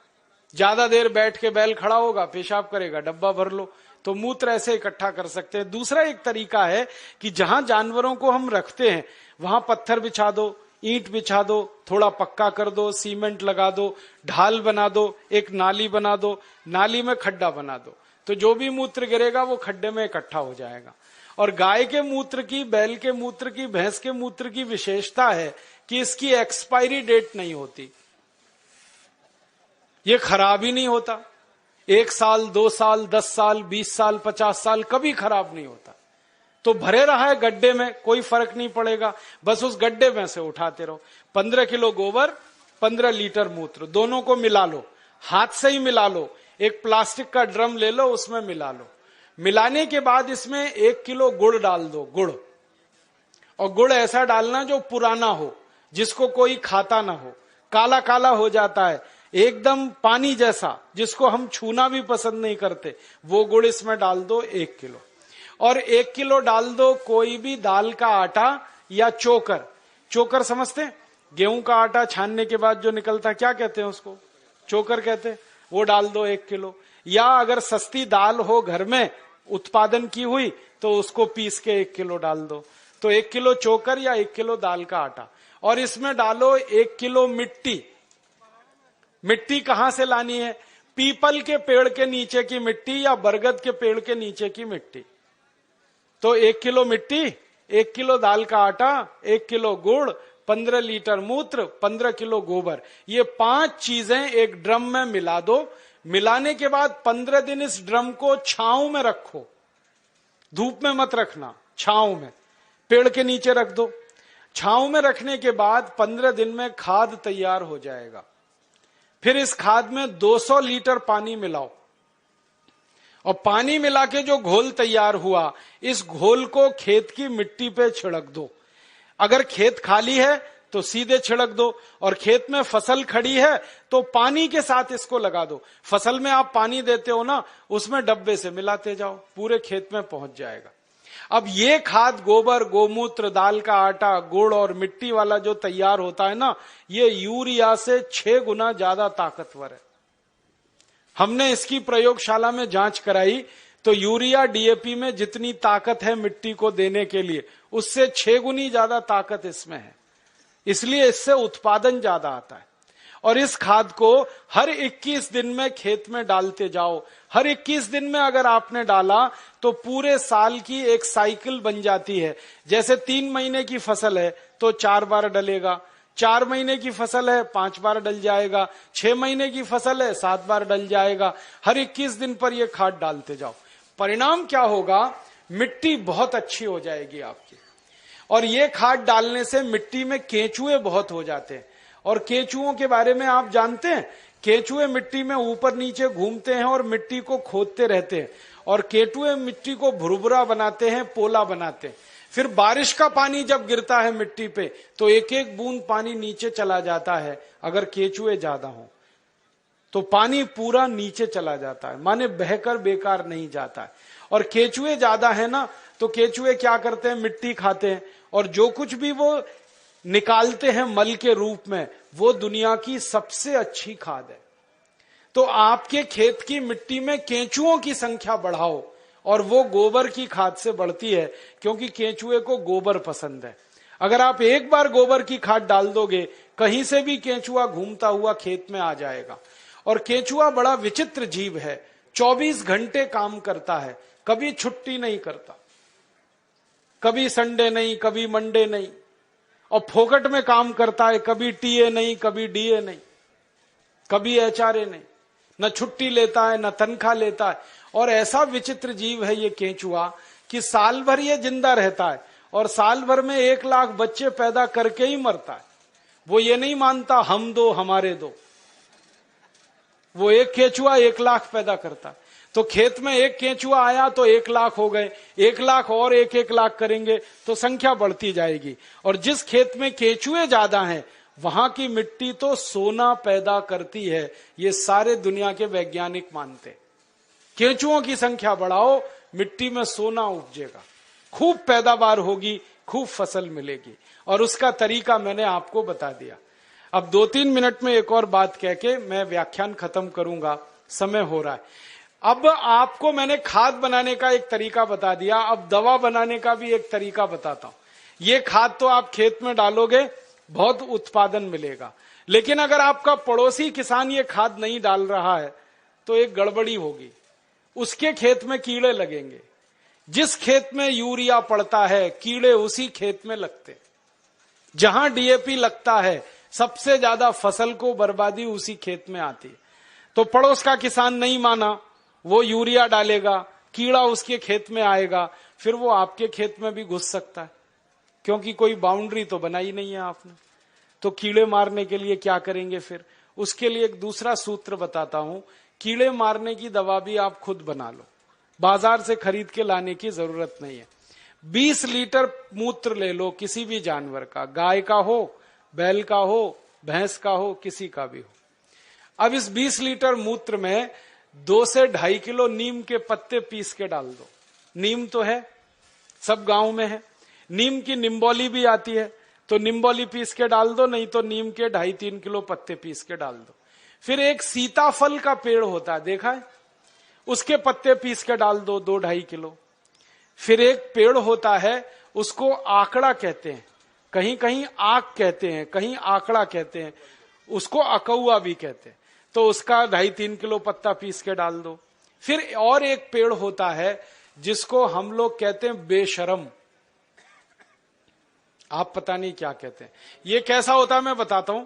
ज्यादा देर बैठ के बैल खड़ा होगा, पेशाब करेगा, डब्बा भर लो। तो मूत्र ऐसे इकट्ठा कर सकते हैं। दूसरा एक तरीका है कि जहां जानवरों को हम रखते हैं वहां पत्थर बिछा दो, ईंट बिछा दो, थोड़ा पक्का कर दो, सीमेंट लगा दो, ढाल बना दो, एक नाली बना दो, नाली में खड्डा बना दो, तो जो भी मूत्र गिरेगा वो खड्डे में इकट्ठा हो जाएगा। और गाय के मूत्र की, बैल के मूत्र की, भैंस के मूत्र की विशेषता है कि इसकी एक्सपायरी डेट नहीं होती, ये खराब ही नहीं होता। 1 साल, 2 साल, 10 साल, 20 साल, 50 साल कभी खराब नहीं होता। तो भरे रहा है गड्ढे में, कोई फर्क नहीं पड़ेगा, बस उस गड्ढे में से उठाते रहो। 15 किलो गोबर, 15 लीटर मूत्र, दोनों को मिला लो, हाथ से ही मिला लो। एक प्लास्टिक का ड्रम ले लो, उसमें मिला लो। मिलाने के बाद इसमें 1 किलो गुड़ डाल दो, गुड़। और गुड़ ऐसा डालना जो पुराना हो, जिसको कोई खाता ना हो, काला काला हो जाता है, एकदम पानी जैसा, जिसको हम छूना भी पसंद नहीं करते, वो गुड़ इसमें डाल दो 1 किलो। और 1 किलो डाल दो कोई भी दाल का आटा या चोकर। चोकर समझते हैं? गेहूं का आटा छानने के बाद जो निकलता है, क्या कहते हैं उसको? चोकर कहते हैं। वो डाल दो 1 किलो। या अगर सस्ती दाल हो घर में उत्पादन की हुई तो उसको पीस के 1 किलो डाल दो। तो 1 किलो चोकर या 1 किलो दाल का आटा। और इसमें डालो 1 किलो मिट्टी। मिट्टी कहां से लानी है? पीपल के पेड़ के नीचे की मिट्टी या बरगद के पेड़ के नीचे की मिट्टी। तो 1 किलो मिट्टी, 1 किलो दाल का आटा, 1 किलो गुड़, 15 लीटर मूत्र, 15 किलो गोबर, ये 5 चीजें एक ड्रम में मिला दो। मिलाने के बाद 15 दिन इस ड्रम को छांव में रखो, धूप में मत रखना, छांव में, पेड़ के नीचे रख दो। छांव में रखने के बाद 15 दिन में खाद तैयार हो जाएगा। फिर इस खाद में 200 लीटर पानी मिलाओ और पानी मिला के जो घोल तैयार हुआ, इस घोल को खेत की मिट्टी पे छिड़क दो। अगर खेत खाली है तो सीधे छिड़क दो, और खेत में फसल खड़ी है तो पानी के साथ इसको लगा दो। फसल में आप पानी देते हो ना, उसमें डब्बे से मिलाते जाओ, पूरे खेत में पहुंच जाएगा। अब ये खाद गोबर, गोमूत्र, दाल का आटा, गुड़ और मिट्टी वाला जो तैयार होता है ना, ये यूरिया से 6 गुना ज्यादा ताकतवर है। हमने इसकी प्रयोगशाला में जांच कराई तो यूरिया डीएपी में जितनी ताकत है मिट्टी को देने के लिए, उससे 6 गुनी ज्यादा ताकत इसमें है। इसलिए इससे उत्पादन ज्यादा आता है। और इस खाद को हर 21 दिन में खेत में डालते जाओ। हर 21 दिन में अगर आपने डाला तो पूरे साल की एक साइकिल बन जाती है। जैसे 3 महीने की फसल है तो 4 बार डलेगा, 4 महीने की फसल है 5 बार डल जाएगा, 6 महीने की फसल है 7 बार डल जाएगा। हर 21 दिन पर यह खाद डालते जाओ। परिणाम क्या होगा? मिट्टी बहुत अच्छी हो जाएगी आपकी। और ये खाद डालने से मिट्टी में केंचुए बहुत हो जाते हैं। और केंचुओं के बारे में आप जानते हैं? केंचुए मिट्टी में ऊपर नीचे घूमते हैं और मिट्टी को खोदते रहते हैं, और केंचुए मिट्टी को भुरभुरा बनाते हैं, पोला बनाते हैं। फिर बारिश का पानी जब गिरता है मिट्टी पे तो एक एक बूंद पानी नीचे चला जाता है। अगर केंचुए ज्यादा हो तो पानी पूरा नीचे चला जाता है, माने बहकर बेकार नहीं जाता है। और केंचुए ज्यादा है ना, तो केंचुए क्या करते हैं? मिट्टी खाते हैं, और जो कुछ भी वो निकालते हैं मल के रूप में, वो दुनिया की सबसे अच्छी खाद है। तो आपके खेत की मिट्टी में केंचुओं की संख्या बढ़ाओ, और वो गोबर की खाद से बढ़ती है, क्योंकि केंचुए को गोबर पसंद है। अगर आप एक बार गोबर की खाद डाल दोगे, कहीं से भी केंचुआ घूमता हुआ खेत में आ जाएगा। और केंचुआ बड़ा विचित्र जीव है, 24 घंटे काम करता है, कभी छुट्टी नहीं करता, कभी संडे नहीं, कभी मंडे नहीं, और फोकट में काम करता है, कभी टीए नहीं, कभी डीए नहीं, कभी एचआरए नहीं, न छुट्टी लेता है न तनख्वाह लेता है। और ऐसा विचित्र जीव है ये केंचुआ कि साल भर ये जिंदा रहता है और साल भर में 1 लाख बच्चे पैदा करके ही मरता है। वो ये नहीं मानता हम दो हमारे दो, वो एक केंचुआ 1 लाख पैदा करता है। तो खेत में एक केंचुआ आया तो 1 लाख हो गए, 1 लाख और 1-1 लाख करेंगे तो संख्या बढ़ती जाएगी। और जिस खेत में केंचुए ज्यादा हैं वहां की मिट्टी तो सोना पैदा करती है, ये सारे दुनिया के वैज्ञानिक मानते। केंचुओं की संख्या बढ़ाओ, मिट्टी में सोना उपजेगा, खूब पैदावार होगी, खूब फसल मिलेगी। और उसका तरीका मैंने आपको बता दिया। अब 2-3 मिनट में एक और बात कह के मैं व्याख्यान खत्म करूंगा, समय हो रहा है। अब आपको मैंने खाद बनाने का एक तरीका बता दिया, अब दवा बनाने का भी एक तरीका बताता हूं। ये खाद तो आप खेत में डालोगे, बहुत उत्पादन मिलेगा, लेकिन अगर आपका पड़ोसी किसान ये खाद नहीं डाल रहा है तो एक गड़बड़ी होगी, उसके खेत में कीड़े लगेंगे। जिस खेत में यूरिया पड़ता है, कीड़े उसी खेत में लगते। जहां डीएपी लगता है, सबसे ज्यादा फसल को बर्बादी उसी खेत में आती है। तो पड़ोस का किसान नहीं माना, वो यूरिया डालेगा, कीड़ा उसके खेत में आएगा, फिर वो आपके खेत में भी घुस सकता है, क्योंकि कोई बाउंड्री तो बनाई नहीं है आपने। तो कीड़े मारने के लिए क्या करेंगे फिर? उसके लिए एक दूसरा सूत्र बताता हूं। कीड़े मारने की दवा भी आप खुद बना लो, बाजार से खरीद के लाने की जरूरत नहीं है। 20 लीटर मूत्र ले लो किसी भी जानवर का, गाय का हो, बैल का हो, भैंस का हो, किसी का भी हो। अब इस 20 लीटर मूत्र में 2 से 2.5 किलो नीम के पत्ते पीस के डाल दो। नीम तो है, सब गांव में है। नीम की निम्बोली भी आती है, तो निम्बोली पीस के डाल दो, नहीं तो नीम के 2.5-3 किलो पत्ते पीस के डाल दो। फिर एक सीताफल का पेड़ होता है, देखा है, उसके पत्ते पीस के डाल दो 2-2.5 किलो। फिर एक पेड़ होता है, उसको आकड़ा कहते हैं, कहीं कहीं आक कहते हैं, कहीं आकड़ा कहते हैं, उसको अकौआ भी कहते हैं, तो उसका 2.5-3 किलो पत्ता पीस के डाल दो। फिर और एक पेड़ होता है जिसको हम लोग कहते हैं बेशरम, आप पता नहीं क्या कहते हैं। ये कैसा होता है मैं बताता हूं।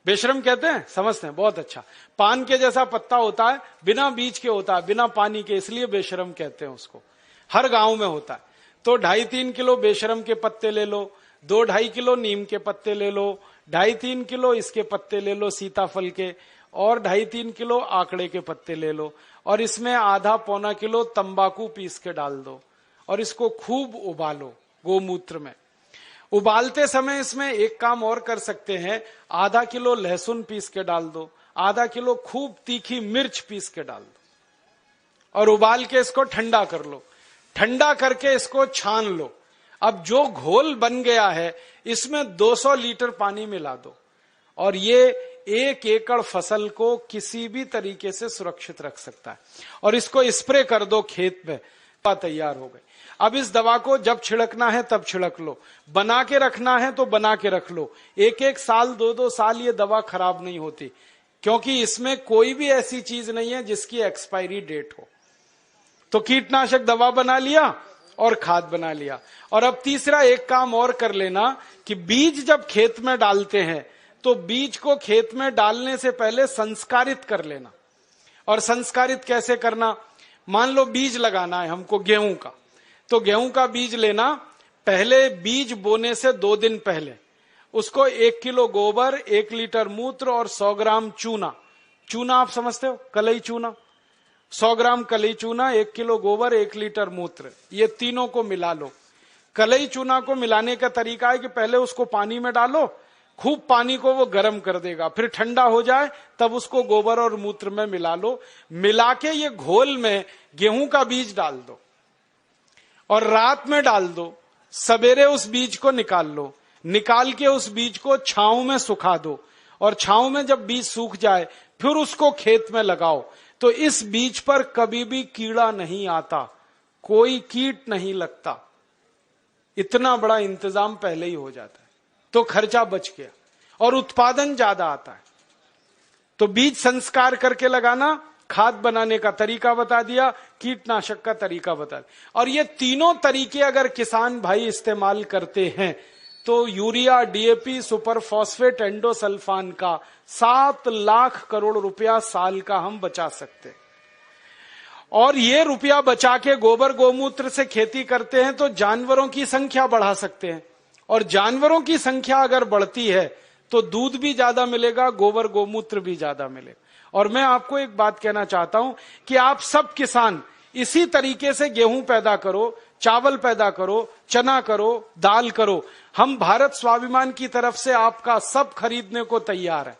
बेशरम कहते हैं, समझते हैं, बहुत अच्छा। पान के जैसा पत्ता होता है, बिना बीज के होता है, बिना पानी के, इसलिए बेशरम कहते हैं उसको। हर गांव में होता है। तो 2.5-3 किलो बेशरम के पत्ते ले लो, 2-2.5 किलो नीम के पत्ते ले लो, 2.5-3 किलो इसके पत्ते ले लो सीताफल के, और 2.5-3 किलो आंकड़े के पत्ते ले लो, और इसमें आधा-पौना किलो तंबाकू पीस के डाल दो, और इसको खूब उबालो गोमूत्र में। उबालते समय इसमें एक काम और कर सकते हैं, आधा किलो लहसुन पीस के डाल दो, आधा किलो खूब तीखी मिर्च पीस के डाल दो, और उबाल के इसको ठंडा कर लो। ठंडा करके इसको छान लो। अब जो घोल बन गया है, इसमें 200 लीटर पानी मिला दो, और ये 1 एकड़ फसल को किसी भी तरीके से सुरक्षित रख सकता है। और इसको स्प्रे कर दो खेत में, तैयार हो गई। अब इस दवा को जब छिड़कना है तब छिड़क लो, बना के रखना है तो बना के रख लो। 1-1 साल 2-2 साल ये दवा खराब नहीं होती, क्योंकि इसमें कोई भी ऐसी चीज नहीं है जिसकी एक्सपायरी डेट हो। तो कीटनाशक दवा बना लिया और खाद बना लिया। और अब तीसरा एक काम और कर लेना कि बीज जब खेत में डालते हैं तो बीज को खेत में डालने से पहले संस्कारित कर लेना। और संस्कारित कैसे करना? मान लो बीज लगाना है हमको गेहूं का, तो गेहूं का बीज लेना, पहले बीज बोने से 2 दिन पहले उसको 1 किलो गोबर, 1 लीटर मूत्र और 100 ग्राम चूना, चूना आप समझते हो, कलई चूना, 100 ग्राम कलई चूना, 1 किलो गोबर, 1 लीटर मूत्र, ये तीनों को मिला लो। कलई चूना को मिलाने का तरीका है कि पहले उसको पानी में डालो, खूब पानी को वो गर्म कर देगा, फिर ठंडा हो जाए तब उसको गोबर और मूत्र में मिला लो। मिला के ये घोल में गेहूं का बीज डाल दो और रात में डाल दो, सवेरे उस बीज को निकाल लो, निकाल के उस बीज को छांव में सुखा दो, और छांव में जब बीज सूख जाए फिर उसको खेत में लगाओ। तो इस बीज पर कभी भी कीड़ा नहीं आता, कोई कीट नहीं लगता, इतना बड़ा इंतजाम पहले ही हो जाता है, तो खर्चा बच गया और उत्पादन ज्यादा आता है। तो बीज संस्कार करके लगाना, खाद बनाने का तरीका बता दिया, कीटनाशक का तरीका बता दिया। और ये तीनों तरीके अगर किसान भाई इस्तेमाल करते हैं तो urea, DAP, super phosphate, endosulfan का 7 लाख करोड़ रुपया साल का हम बचा सकते हैं। और ये रुपया बचा के गोबर गोमूत्र से खेती करते हैं तो जानवरों की संख्या बढ़ा सकते हैं, और जानवरों की संख्या अगर बढ़ती है तो दूध भी ज्यादा मिलेगा, गोबर गोमूत्र भी ज्यादा मिलेगा। और मैं आपको एक बात कहना चाहता हूं कि आप सब किसान इसी तरीके से गेहूं पैदा करो, चावल पैदा करो, चना करो, दाल करो। हम भारत स्वाभिमान की तरफ से आपका सब खरीदने को तैयार है,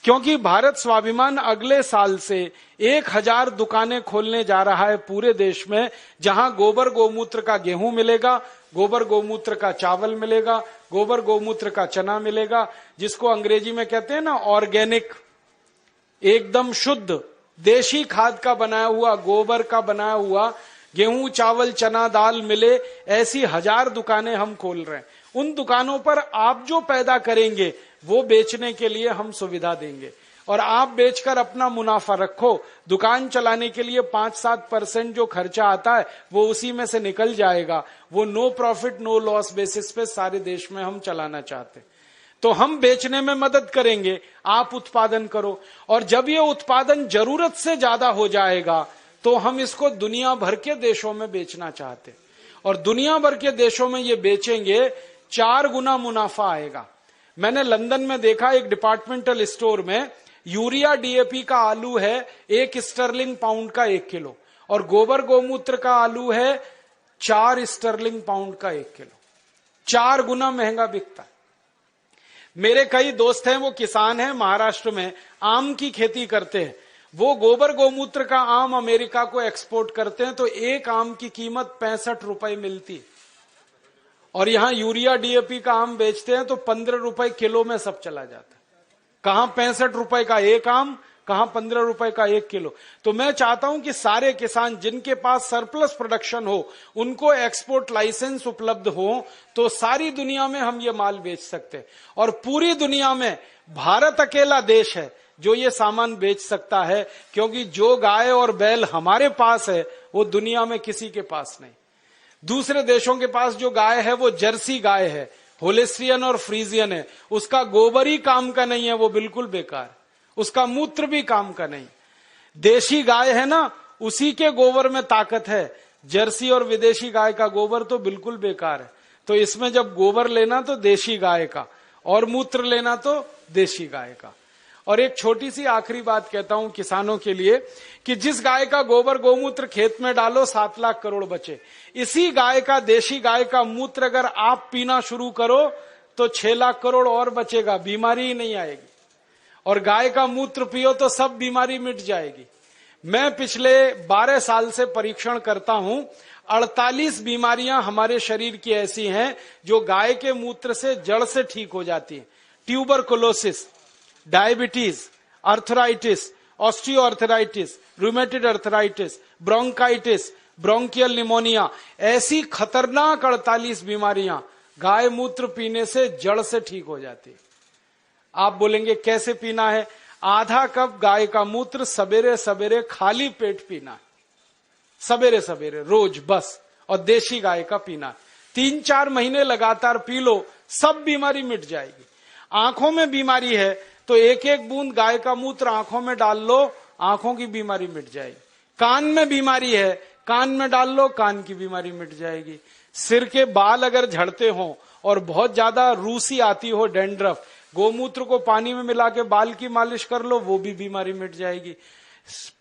क्योंकि भारत स्वाभिमान अगले साल से 1000 दुकानें खोलने जा रहा है पूरे देश में, जहां गोबर गोमूत्र का गेहूं मिलेगा, गोबर गोमूत्र का चावल मिलेगा, गोबर गोमूत्र का चना मिलेगा, जिसको अंग्रेजी में कहते हैं ना ऑर्गेनिक, एकदम शुद्ध देशी खाद का बनाया हुआ, गोबर का बनाया हुआ गेहूं, चावल, चना, दाल मिले। ऐसी 1000 दुकानें हम खोल रहे हैं। उन दुकानों पर आप जो पैदा करेंगे वो बेचने के लिए हम सुविधा देंगे, और आप बेचकर अपना मुनाफा रखो। दुकान चलाने के लिए 5-7% जो खर्चा आता है वो उसी में से निकल जाएगा। वो no profit no loss basis पे सारे देश में हम चलाना चाहते हैं। तो हम बेचने में मदद करेंगे, आप उत्पादन करो। और जब ये उत्पादन जरूरत से ज्यादा हो जाएगा तो हम इसको दुनिया भर के देशों में बेचना चाहते हैं, और दुनिया भर के देशों में ये बेचेंगे 4 गुना मुनाफा आएगा। मैंने लंदन में देखा, एक डिपार्टमेंटल स्टोर में यूरिया डीएपी का आलू है 1 स्टर्लिंग पाउंड का 1 किलो, और गोबर गोमूत्र का आलू है 4 स्टर्लिंग पाउंड का 1 किलो। 4 गुना महंगा बिकता है। मेरे कई दोस्त हैं, वो किसान हैं, महाराष्ट्र में आम की खेती करते हैं। वो गोबर गोमूत्र का आम अमेरिका को एक्सपोर्ट करते हैं, तो एक आम की कीमत 65 रुपए मिलती, और यहां यूरिया डीएपी का आम बेचते हैं तो 15 रुपए किलो में सब चला जाता है। कहां 65 रुपए का एक आम, कहां 15 रुपए का 1 किलो। तो मैं चाहता हूं कि सारे किसान जिनके पास सरप्लस प्रोडक्शन हो, उनको एक्सपोर्ट लाइसेंस उपलब्ध हो, तो सारी दुनिया में हम ये माल बेच सकते हैं। और पूरी दुनिया में भारत अकेला देश है जो ये सामान बेच सकता है, क्योंकि जो गाय और बैल हमारे पास है वो दुनिया में किसी के पास नहीं। दूसरे देशों के पास जो गाय है वो जर्सी गाय है, होलेस्ट्रियन और फ्रीजियन है। उसका गोबर ही काम का नहीं है, वो बिल्कुल बेकार। उसका मूत्र भी काम का नहीं। देशी गाय है ना, उसी के गोबर में ताकत है। जर्सी और विदेशी गाय का गोबर तो बिल्कुल बेकार है। तो इसमें जब गोबर लेना तो देशी गाय का, और मूत्र लेना तो देशी गाय का। और एक छोटी सी आखिरी बात कहता हूं किसानों के लिए, कि जिस गाय का गोबर गोमूत्र खेत में डालो 7 लाख करोड़ बचे। इसी गाय का, देशी गाय का मूत्र अगर आप पीना शुरू करो तो 6 लाख करोड़ और बचेगा, बीमारी ही नहीं आएगी। और गाय का मूत्र पियो तो सब बीमारी मिट जाएगी। मैं पिछले 12 साल से परीक्षण करता हूं, 48 बीमारियां हमारे शरीर की ऐसी हैं जो गाय के मूत्र से जड़ से ठीक हो जाती हैं। Tuberculosis, diabetes, arthritis, osteoarthritis, rheumatoid arthritis, bronchitis, bronchial pneumonia, ऐसी खतरनाक 48 बीमारियां गाय मूत्र पीने से जड़ से ठीक हो जाती है। आप बोलेंगे कैसे पीना है? आधा कप गाय का मूत्र सवेरे सवेरे खाली पेट पीना है, सवेरे सवेरे रोज बस, और देशी गाय का पीना है। 3-4 महीने लगातार पी लो, सब बीमारी मिट जाएगी। आंखों में बीमारी है तो 1-1 बूंद गाय का मूत्र आंखों में डाल लो, आंखों की बीमारी मिट जाएगी। कान में बीमारी है, कान में डाल लो, कान की बीमारी मिट जाएगी। सिर के बाल अगर झड़ते हो और बहुत ज्यादा रूसी आती हो, डैंड्रफ, गोमूत्र को पानी में मिला के बाल की मालिश कर लो, वो भी बीमारी मिट जाएगी।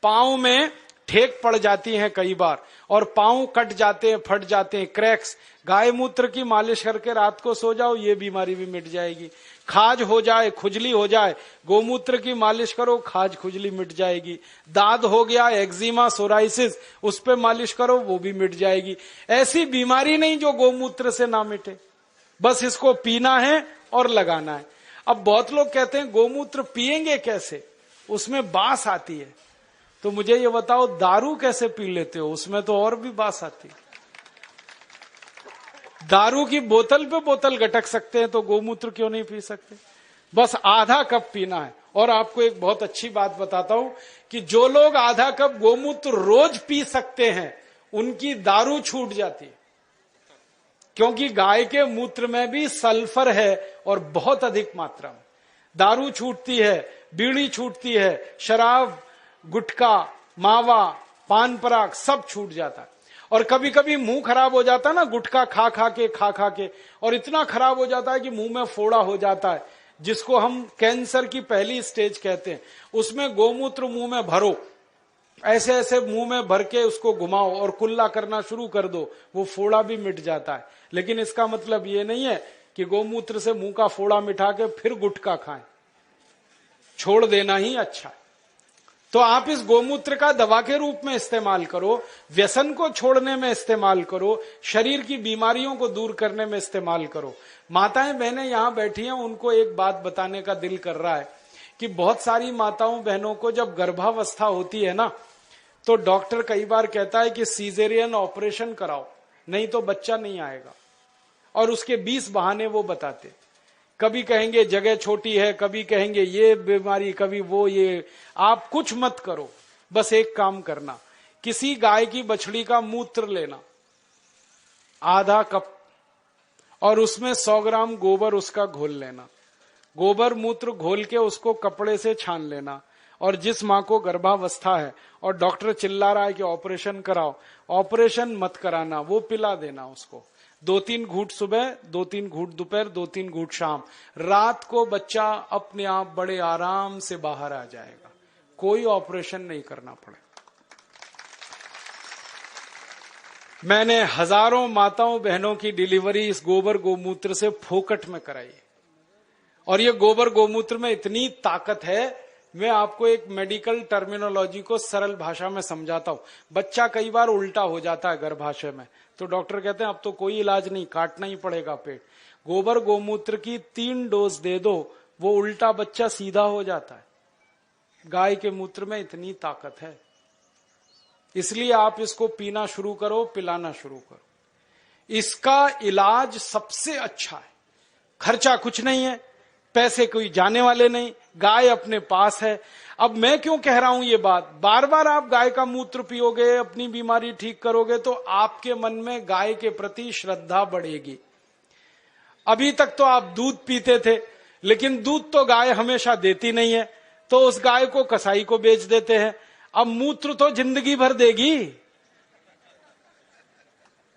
पांव में ठेक पड़ जाती हैं कई बार, और पांव कट जाते हैं, फट जाते हैं, क्रैक्स, गाय मूत्र की मालिश करके रात को सो जाओ, ये बीमारी भी मिट जाएगी। खाज हो जाए, खुजली हो जाए, गोमूत्र की मालिश करो, खाज खुजली मिट जाएगी। दाद हो गया, एक्जिमा, सोराइसिस, उस पे मालिश करो, वो भी मिट जाएगी। ऐसी बीमारी नहीं जो गोमूत्र से ना मिटे। बस इसको पीना है और लगाना है। अब बहुत लोग कहते हैं गोमूत्र पिएंगे कैसे, उसमें बास आती है। तो मुझे ये बताओ, दारू कैसे पी लेते हो? उसमें तो और भी बास आती है। दारू की बोतल पे बोतल गटक सकते हैं तो गोमूत्र क्यों नहीं पी सकते? बस आधा कप पीना है। और आपको एक बहुत अच्छी बात बताता हूं कि जो लोग आधा कप गोमूत्र रोज पी सकते हैं, उनकी दारू छूट जाती है, क्योंकि गाय के मूत्र में भी सल्फर है और बहुत अधिक मात्रा में। दारू छूटती है, बीड़ी छूटती है, शराब, गुटखा, मावा, पान पराग सब छूट जाता है। और कभी कभी मुंह खराब हो जाता है ना, गुटखा खा खा के, और इतना खराब हो जाता है कि मुंह में फोड़ा हो जाता है, जिसको हम कैंसर की पहली स्टेज कहते हैं। उसमें गोमूत्र मुंह में भरो, ऐसे ऐसे मुंह में भर के उसको घुमाओ और कुल्ला करना शुरू कर दो, वो फोड़ा भी मिट जाता है। लेकिन इसका मतलब ये नहीं है कि गोमूत्र से मुंह का फोड़ा मिटा के फिर गुटखा खाएं, छोड़ देना ही अच्छा है। तो आप इस गोमूत्र का दवा के रूप में इस्तेमाल करो, व्यसन को छोड़ने में इस्तेमाल करो, शरीर की बीमारियों को दूर करने में इस्तेमाल करो। माताएं बहनें यहां बैठी हैं, उनको एक बात बताने का दिल कर रहा है कि बहुत सारी माताओं बहनों को जब गर्भावस्था होती है ना, तो डॉक्टर कई बार कहता है कि सीजेरियन ऑपरेशन कराओ, नहीं तो बच्चा नहीं आएगा। और उसके 20 बहाने वो बताते, कभी कहेंगे जगह छोटी है, कभी कहेंगे ये बीमारी, कभी वो ये। आप कुछ मत करो, बस एक काम करना, किसी गाय की बछड़ी का मूत्र लेना आधा कप, और उसमें 100 ग्राम गोबर उसका घोल लेना। गोबर मूत्र घोल के उसको कपड़े से छान लेना। और जिस मां को गर्भावस्था है और डॉक्टर चिल्ला रहा है कि ऑपरेशन कराओ, ऑपरेशन मत कराना, वो पिला देना उसको। 2-3 घूंट सुबह, 2-3 घूंट दोपहर, 2-3 घूंट शाम। रात को बच्चा अपने आप बड़े आराम से बाहर आ जाएगा, कोई ऑपरेशन नहीं करना पड़े। मैंने हजारों माताओं बहनों की डिलीवरी इस गोबर गोमूत्र से फोकट में कराई। और ये गोबर गोमूत्र में इतनी ताकत है, मैं आपको एक मेडिकल टर्मिनोलॉजी को सरल भाषा में समझाता हूं। बच्चा कई बार उल्टा हो जाता है गर्भाशय में, तो डॉक्टर कहते हैं अब तो कोई इलाज नहीं, काटना ही पड़ेगा पेट। गोबर गोमूत्र की 3 डोज दे दो, वो उल्टा बच्चा सीधा हो जाता है। गाय के मूत्र में इतनी ताकत है, इसलिए आप इसको पीना शुरू करो, पिलाना शुरू करो। इसका इलाज सबसे अच्छा है, खर्चा कुछ नहीं है, पैसे कोई जाने वाले नहीं, गाय अपने पास है। अब मैं क्यों कह रहा हूं ये बात, बार बार आप गाय का मूत्र पियोगे, अपनी बीमारी ठीक करोगे, तो आपके मन में गाय के प्रति श्रद्धा बढ़ेगी। अभी तक तो आप दूध पीते थे, लेकिन दूध तो गाय हमेशा देती नहीं है, तो उस गाय को कसाई को बेच देते हैं। अब मूत्र तो जिंदगी भर देगी।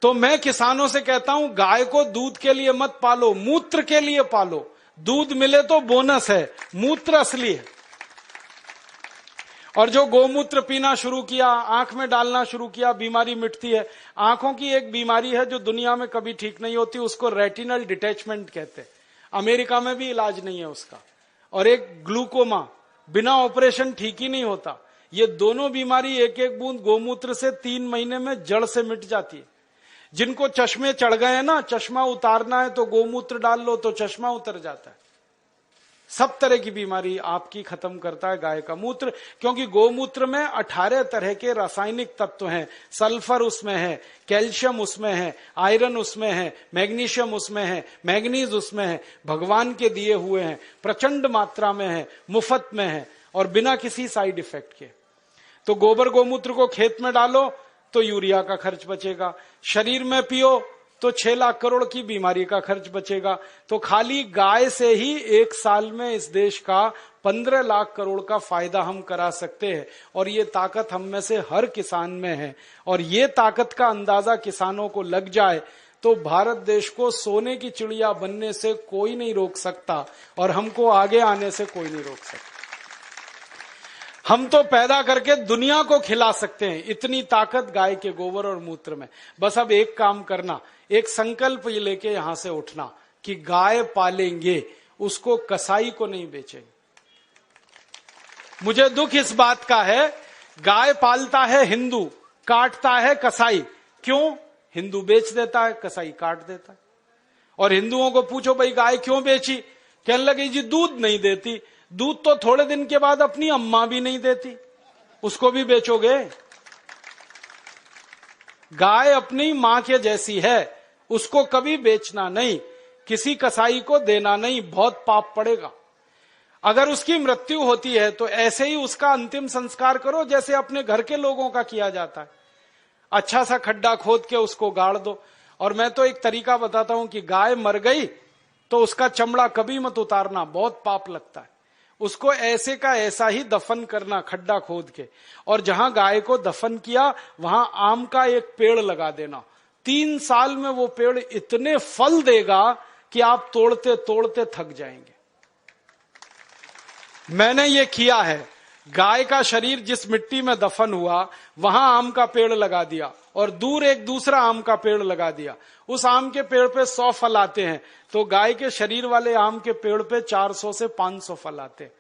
तो मैं किसानों से कहता हूं, गाय को दूध के लिए मत पालो, मूत्र के लिए पालो। दूध मिले तो बोनस है, मूत्र असली है। और जो गोमूत्र पीना शुरू किया, आंख में डालना शुरू किया, बीमारी मिटती है। आंखों की एक बीमारी है जो दुनिया में कभी ठीक नहीं होती, उसको रेटिनल डिटैचमेंट कहते हैं। अमेरिका में भी इलाज नहीं है उसका। और एक ग्लूकोमा, बिना ऑपरेशन ठीक ही नहीं होता। ये दोनों बीमारी एक एक बूंद गोमूत्र से 3 महीने में जड़ से मिट जाती है। जिनको चश्मे चढ़ गए ना, चश्मा उतारना है तो गोमूत्र डाल लो तो चश्मा उतर जाता है। सब तरह की बीमारी आपकी खत्म करता है गाय का मूत्र, क्योंकि गोमूत्र में 18 तरह के रासायनिक तत्व हैं। सल्फर उसमें है, कैल्शियम उसमें है, आयरन उसमें है, मैग्नीशियम उसमें है, मैग्नीज उसमें है, भगवान के दिए हुए हैं, प्रचंड मात्रा में है, मुफ्त में है और बिना किसी साइड इफेक्ट के। तो गोबर गोमूत्र को खेत में डालो तो यूरिया का खर्च बचेगा, शरीर में पियो तो 6 लाख करोड़ की बीमारी का खर्च बचेगा। तो खाली गाय से ही 1 साल में इस देश का 15 लाख करोड़ का फायदा हम करा सकते हैं। और ये ताकत हम में से हर किसान में है। और ये ताकत का अंदाजा किसानों को लग जाए तो भारत देश को सोने की चिड़िया बनने से कोई नहीं रोक सकता और हमको आगे आने से कोई नहीं रोक सकता। हम तो पैदा करके दुनिया को खिला सकते हैं, इतनी ताकत गाय के गोबर और मूत्र में। बस अब एक काम करना, एक संकल्प ये लेके यहां से उठना कि गाय पालेंगे, उसको कसाई को नहीं बेचेंगे। मुझे दुख इस बात का है, गाय पालता है हिंदू, काटता है कसाई। क्यों? हिंदू बेच देता है, कसाई काट देता है। और हिंदुओं को पूछो भाई गाय क्यों बेची, कहने लगे जी दूध नहीं देती। दूध तो थोड़े दिन के बाद अपनी अम्मा भी नहीं देती, उसको भी बेचोगे? गाय अपनी मां के जैसी है, उसको कभी बेचना नहीं, किसी कसाई को देना नहीं, बहुत पाप पड़ेगा। अगर उसकी मृत्यु होती है तो ऐसे ही उसका अंतिम संस्कार करो जैसे अपने घर के लोगों का किया जाता है। अच्छा सा खड्डा खोद के उसको गाड़ दो। और मैं तो एक तरीका बताता हूं कि गाय मर गई तो उसका चमड़ा कभी मत उतारना, बहुत पाप लगता है। उसको ऐसे का ऐसा ही दफन करना, खड्डा खोद के। और जहां गाय को दफन किया वहां आम का एक पेड़ लगा देना। 3 साल में वो पेड़ इतने फल देगा कि आप तोड़ते तोड़ते थक जाएंगे। मैंने ये किया है। गाय का शरीर जिस मिट्टी में दफन हुआ वहां आम का पेड़ लगा दिया और दूर एक दूसरा आम का पेड़ लगा दिया। उस आम के पेड़ पे 100 फल आते हैं, तो गाय के शरीर वाले आम के पेड़ पे 400 से 500 फल आते हैं।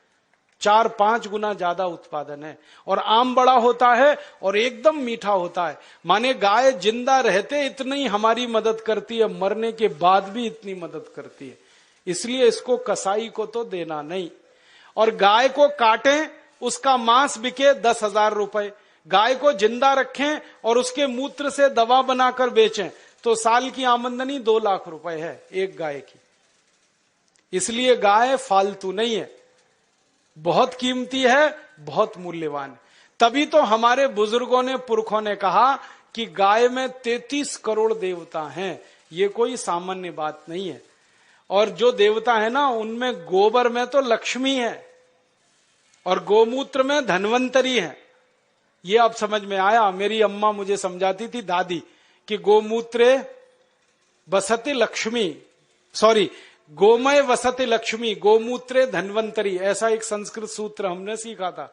4-5 गुना ज्यादा उत्पादन है। और आम बड़ा होता है और एकदम मीठा होता है। माने गाय जिंदा रहते इतनी हमारी मदद करती है, मरने के बाद भी इतनी मदद करती है। इसलिए इसको कसाई को तो देना नहीं। और गाय को काटें, उसका मांस बिके 10,000 रुपए। गाय को जिंदा रखें और उसके मूत्र से दवा बनाकर बेचें तो साल की आमदनी 2 लाख रुपए है एक गाय की। इसलिए गाय फालतू नहीं है, बहुत कीमती है, बहुत मूल्यवान है। तभी तो हमारे बुजुर्गों ने, पुरखों ने कहा कि गाय में 33 करोड़ देवता हैं। ये कोई सामान्य बात नहीं है। और जो देवता है ना, उनमें गोबर में तो लक्ष्मी है और गोमूत्र में धन्वंतरी है। ये अब समझ में आया। मेरी अम्मा मुझे समझाती थी, दादी, कि गोमूत्रे वसति लक्ष्मी, सॉरी, गोमय वसति लक्ष्मी, गोमूत्रे धन्वंतरी, ऐसा एक संस्कृत सूत्र हमने सीखा था।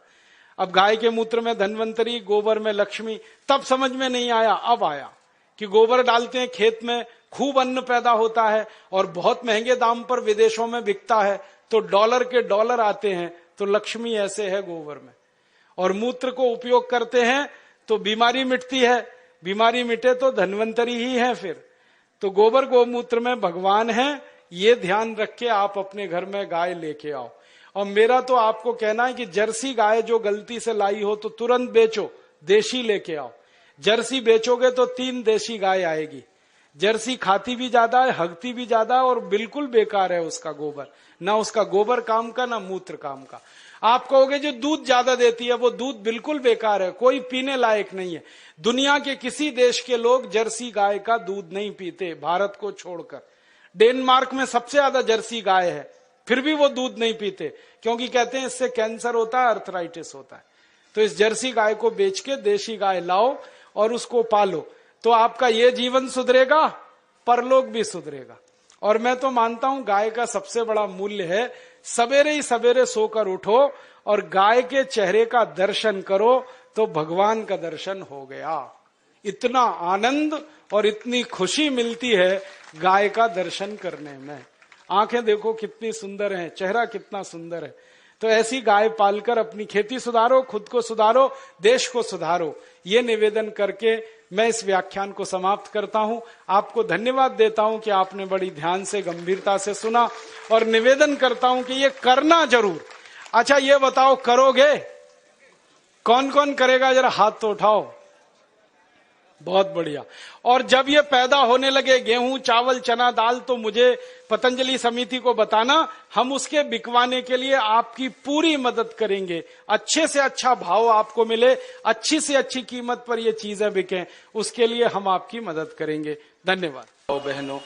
अब गाय के मूत्र में धन्वंतरी, गोबर में लक्ष्मी, तब समझ में नहीं आया, अब आया कि गोबर डालते हैं खेत में, खूब अन्न पैदा होता है और बहुत महंगे दाम पर विदेशों में बिकता है, तो डॉलर के डॉलर आते हैं। तो लक्ष्मी ऐसे है गोबर में। और मूत्र को उपयोग करते हैं तो बीमारी मिटती है, बीमारी मिटे तो धन्वंतरी ही है। फिर तो गोबर गोमूत्र में भगवान है, ये ध्यान रख के आप अपने घर में गाय लेके आओ। और मेरा तो आपको कहना है कि जर्सी गाय जो गलती से लाई हो तो तुरंत बेचो, देशी लेके आओ। जर्सी बेचोगे तो 3 देशी गाय आएगी। जर्सी खाती भी ज्यादा है, हगती भी ज्यादा है और बिल्कुल बेकार है उसका गोबर। ना उसका गोबर काम का, ना मूत्र काम का। आप कहोगे जो दूध ज्यादा देती है, वो दूध बिल्कुल बेकार है, कोई पीने लायक नहीं है। दुनिया के किसी देश के लोग जर्सी गाय का दूध नहीं पीते, भारत को छोड़कर। डेनमार्क में सबसे ज्यादा जर्सी गाय है, फिर भी वो दूध नहीं पीते, क्योंकि कहते हैं इससे कैंसर होता है, अर्थराइटिस होता है। तो इस जर्सी गाय को बेच के देशी गाय लाओ और उसको पालो, तो आपका ये जीवन सुधरेगा, परलोक भी सुधरेगा। और मैं तो मानता हूं गाय का सबसे बड़ा मूल्य है, सवेरे ही सवेरे सोकर उठो और गाय के चेहरे का दर्शन करो तो भगवान का दर्शन हो गया। इतना आनंद और इतनी खुशी मिलती है गाय का दर्शन करने में। आंखें देखो कितनी सुंदर हैं, चेहरा कितना सुंदर है। तो ऐसी गाय पालकर अपनी खेती सुधारो, खुद को सुधारो, देश को सुधारो। ये निवेदन करके मैं इस व्याख्यान को समाप्त करता हूं। आपको धन्यवाद देता हूं कि आपने बड़ी ध्यान से, गंभीरता से सुना, और निवेदन करता हूं कि ये करना जरूर। अच्छा ये बताओ, करोगे? कौन कौन करेगा, जरा हाथ तो उठाओ। बहुत बढ़िया। और जब ये पैदा होने लगे गेहूं, चावल, चना, दाल, तो मुझे पतंजलि समिति को बताना, हम उसके बिकवाने के लिए आपकी पूरी मदद करेंगे। अच्छे से अच्छा भाव आपको मिले, अच्छी से अच्छी कीमत पर ये चीजें बिकें, उसके लिए हम आपकी मदद करेंगे। धन्यवाद। बहनों,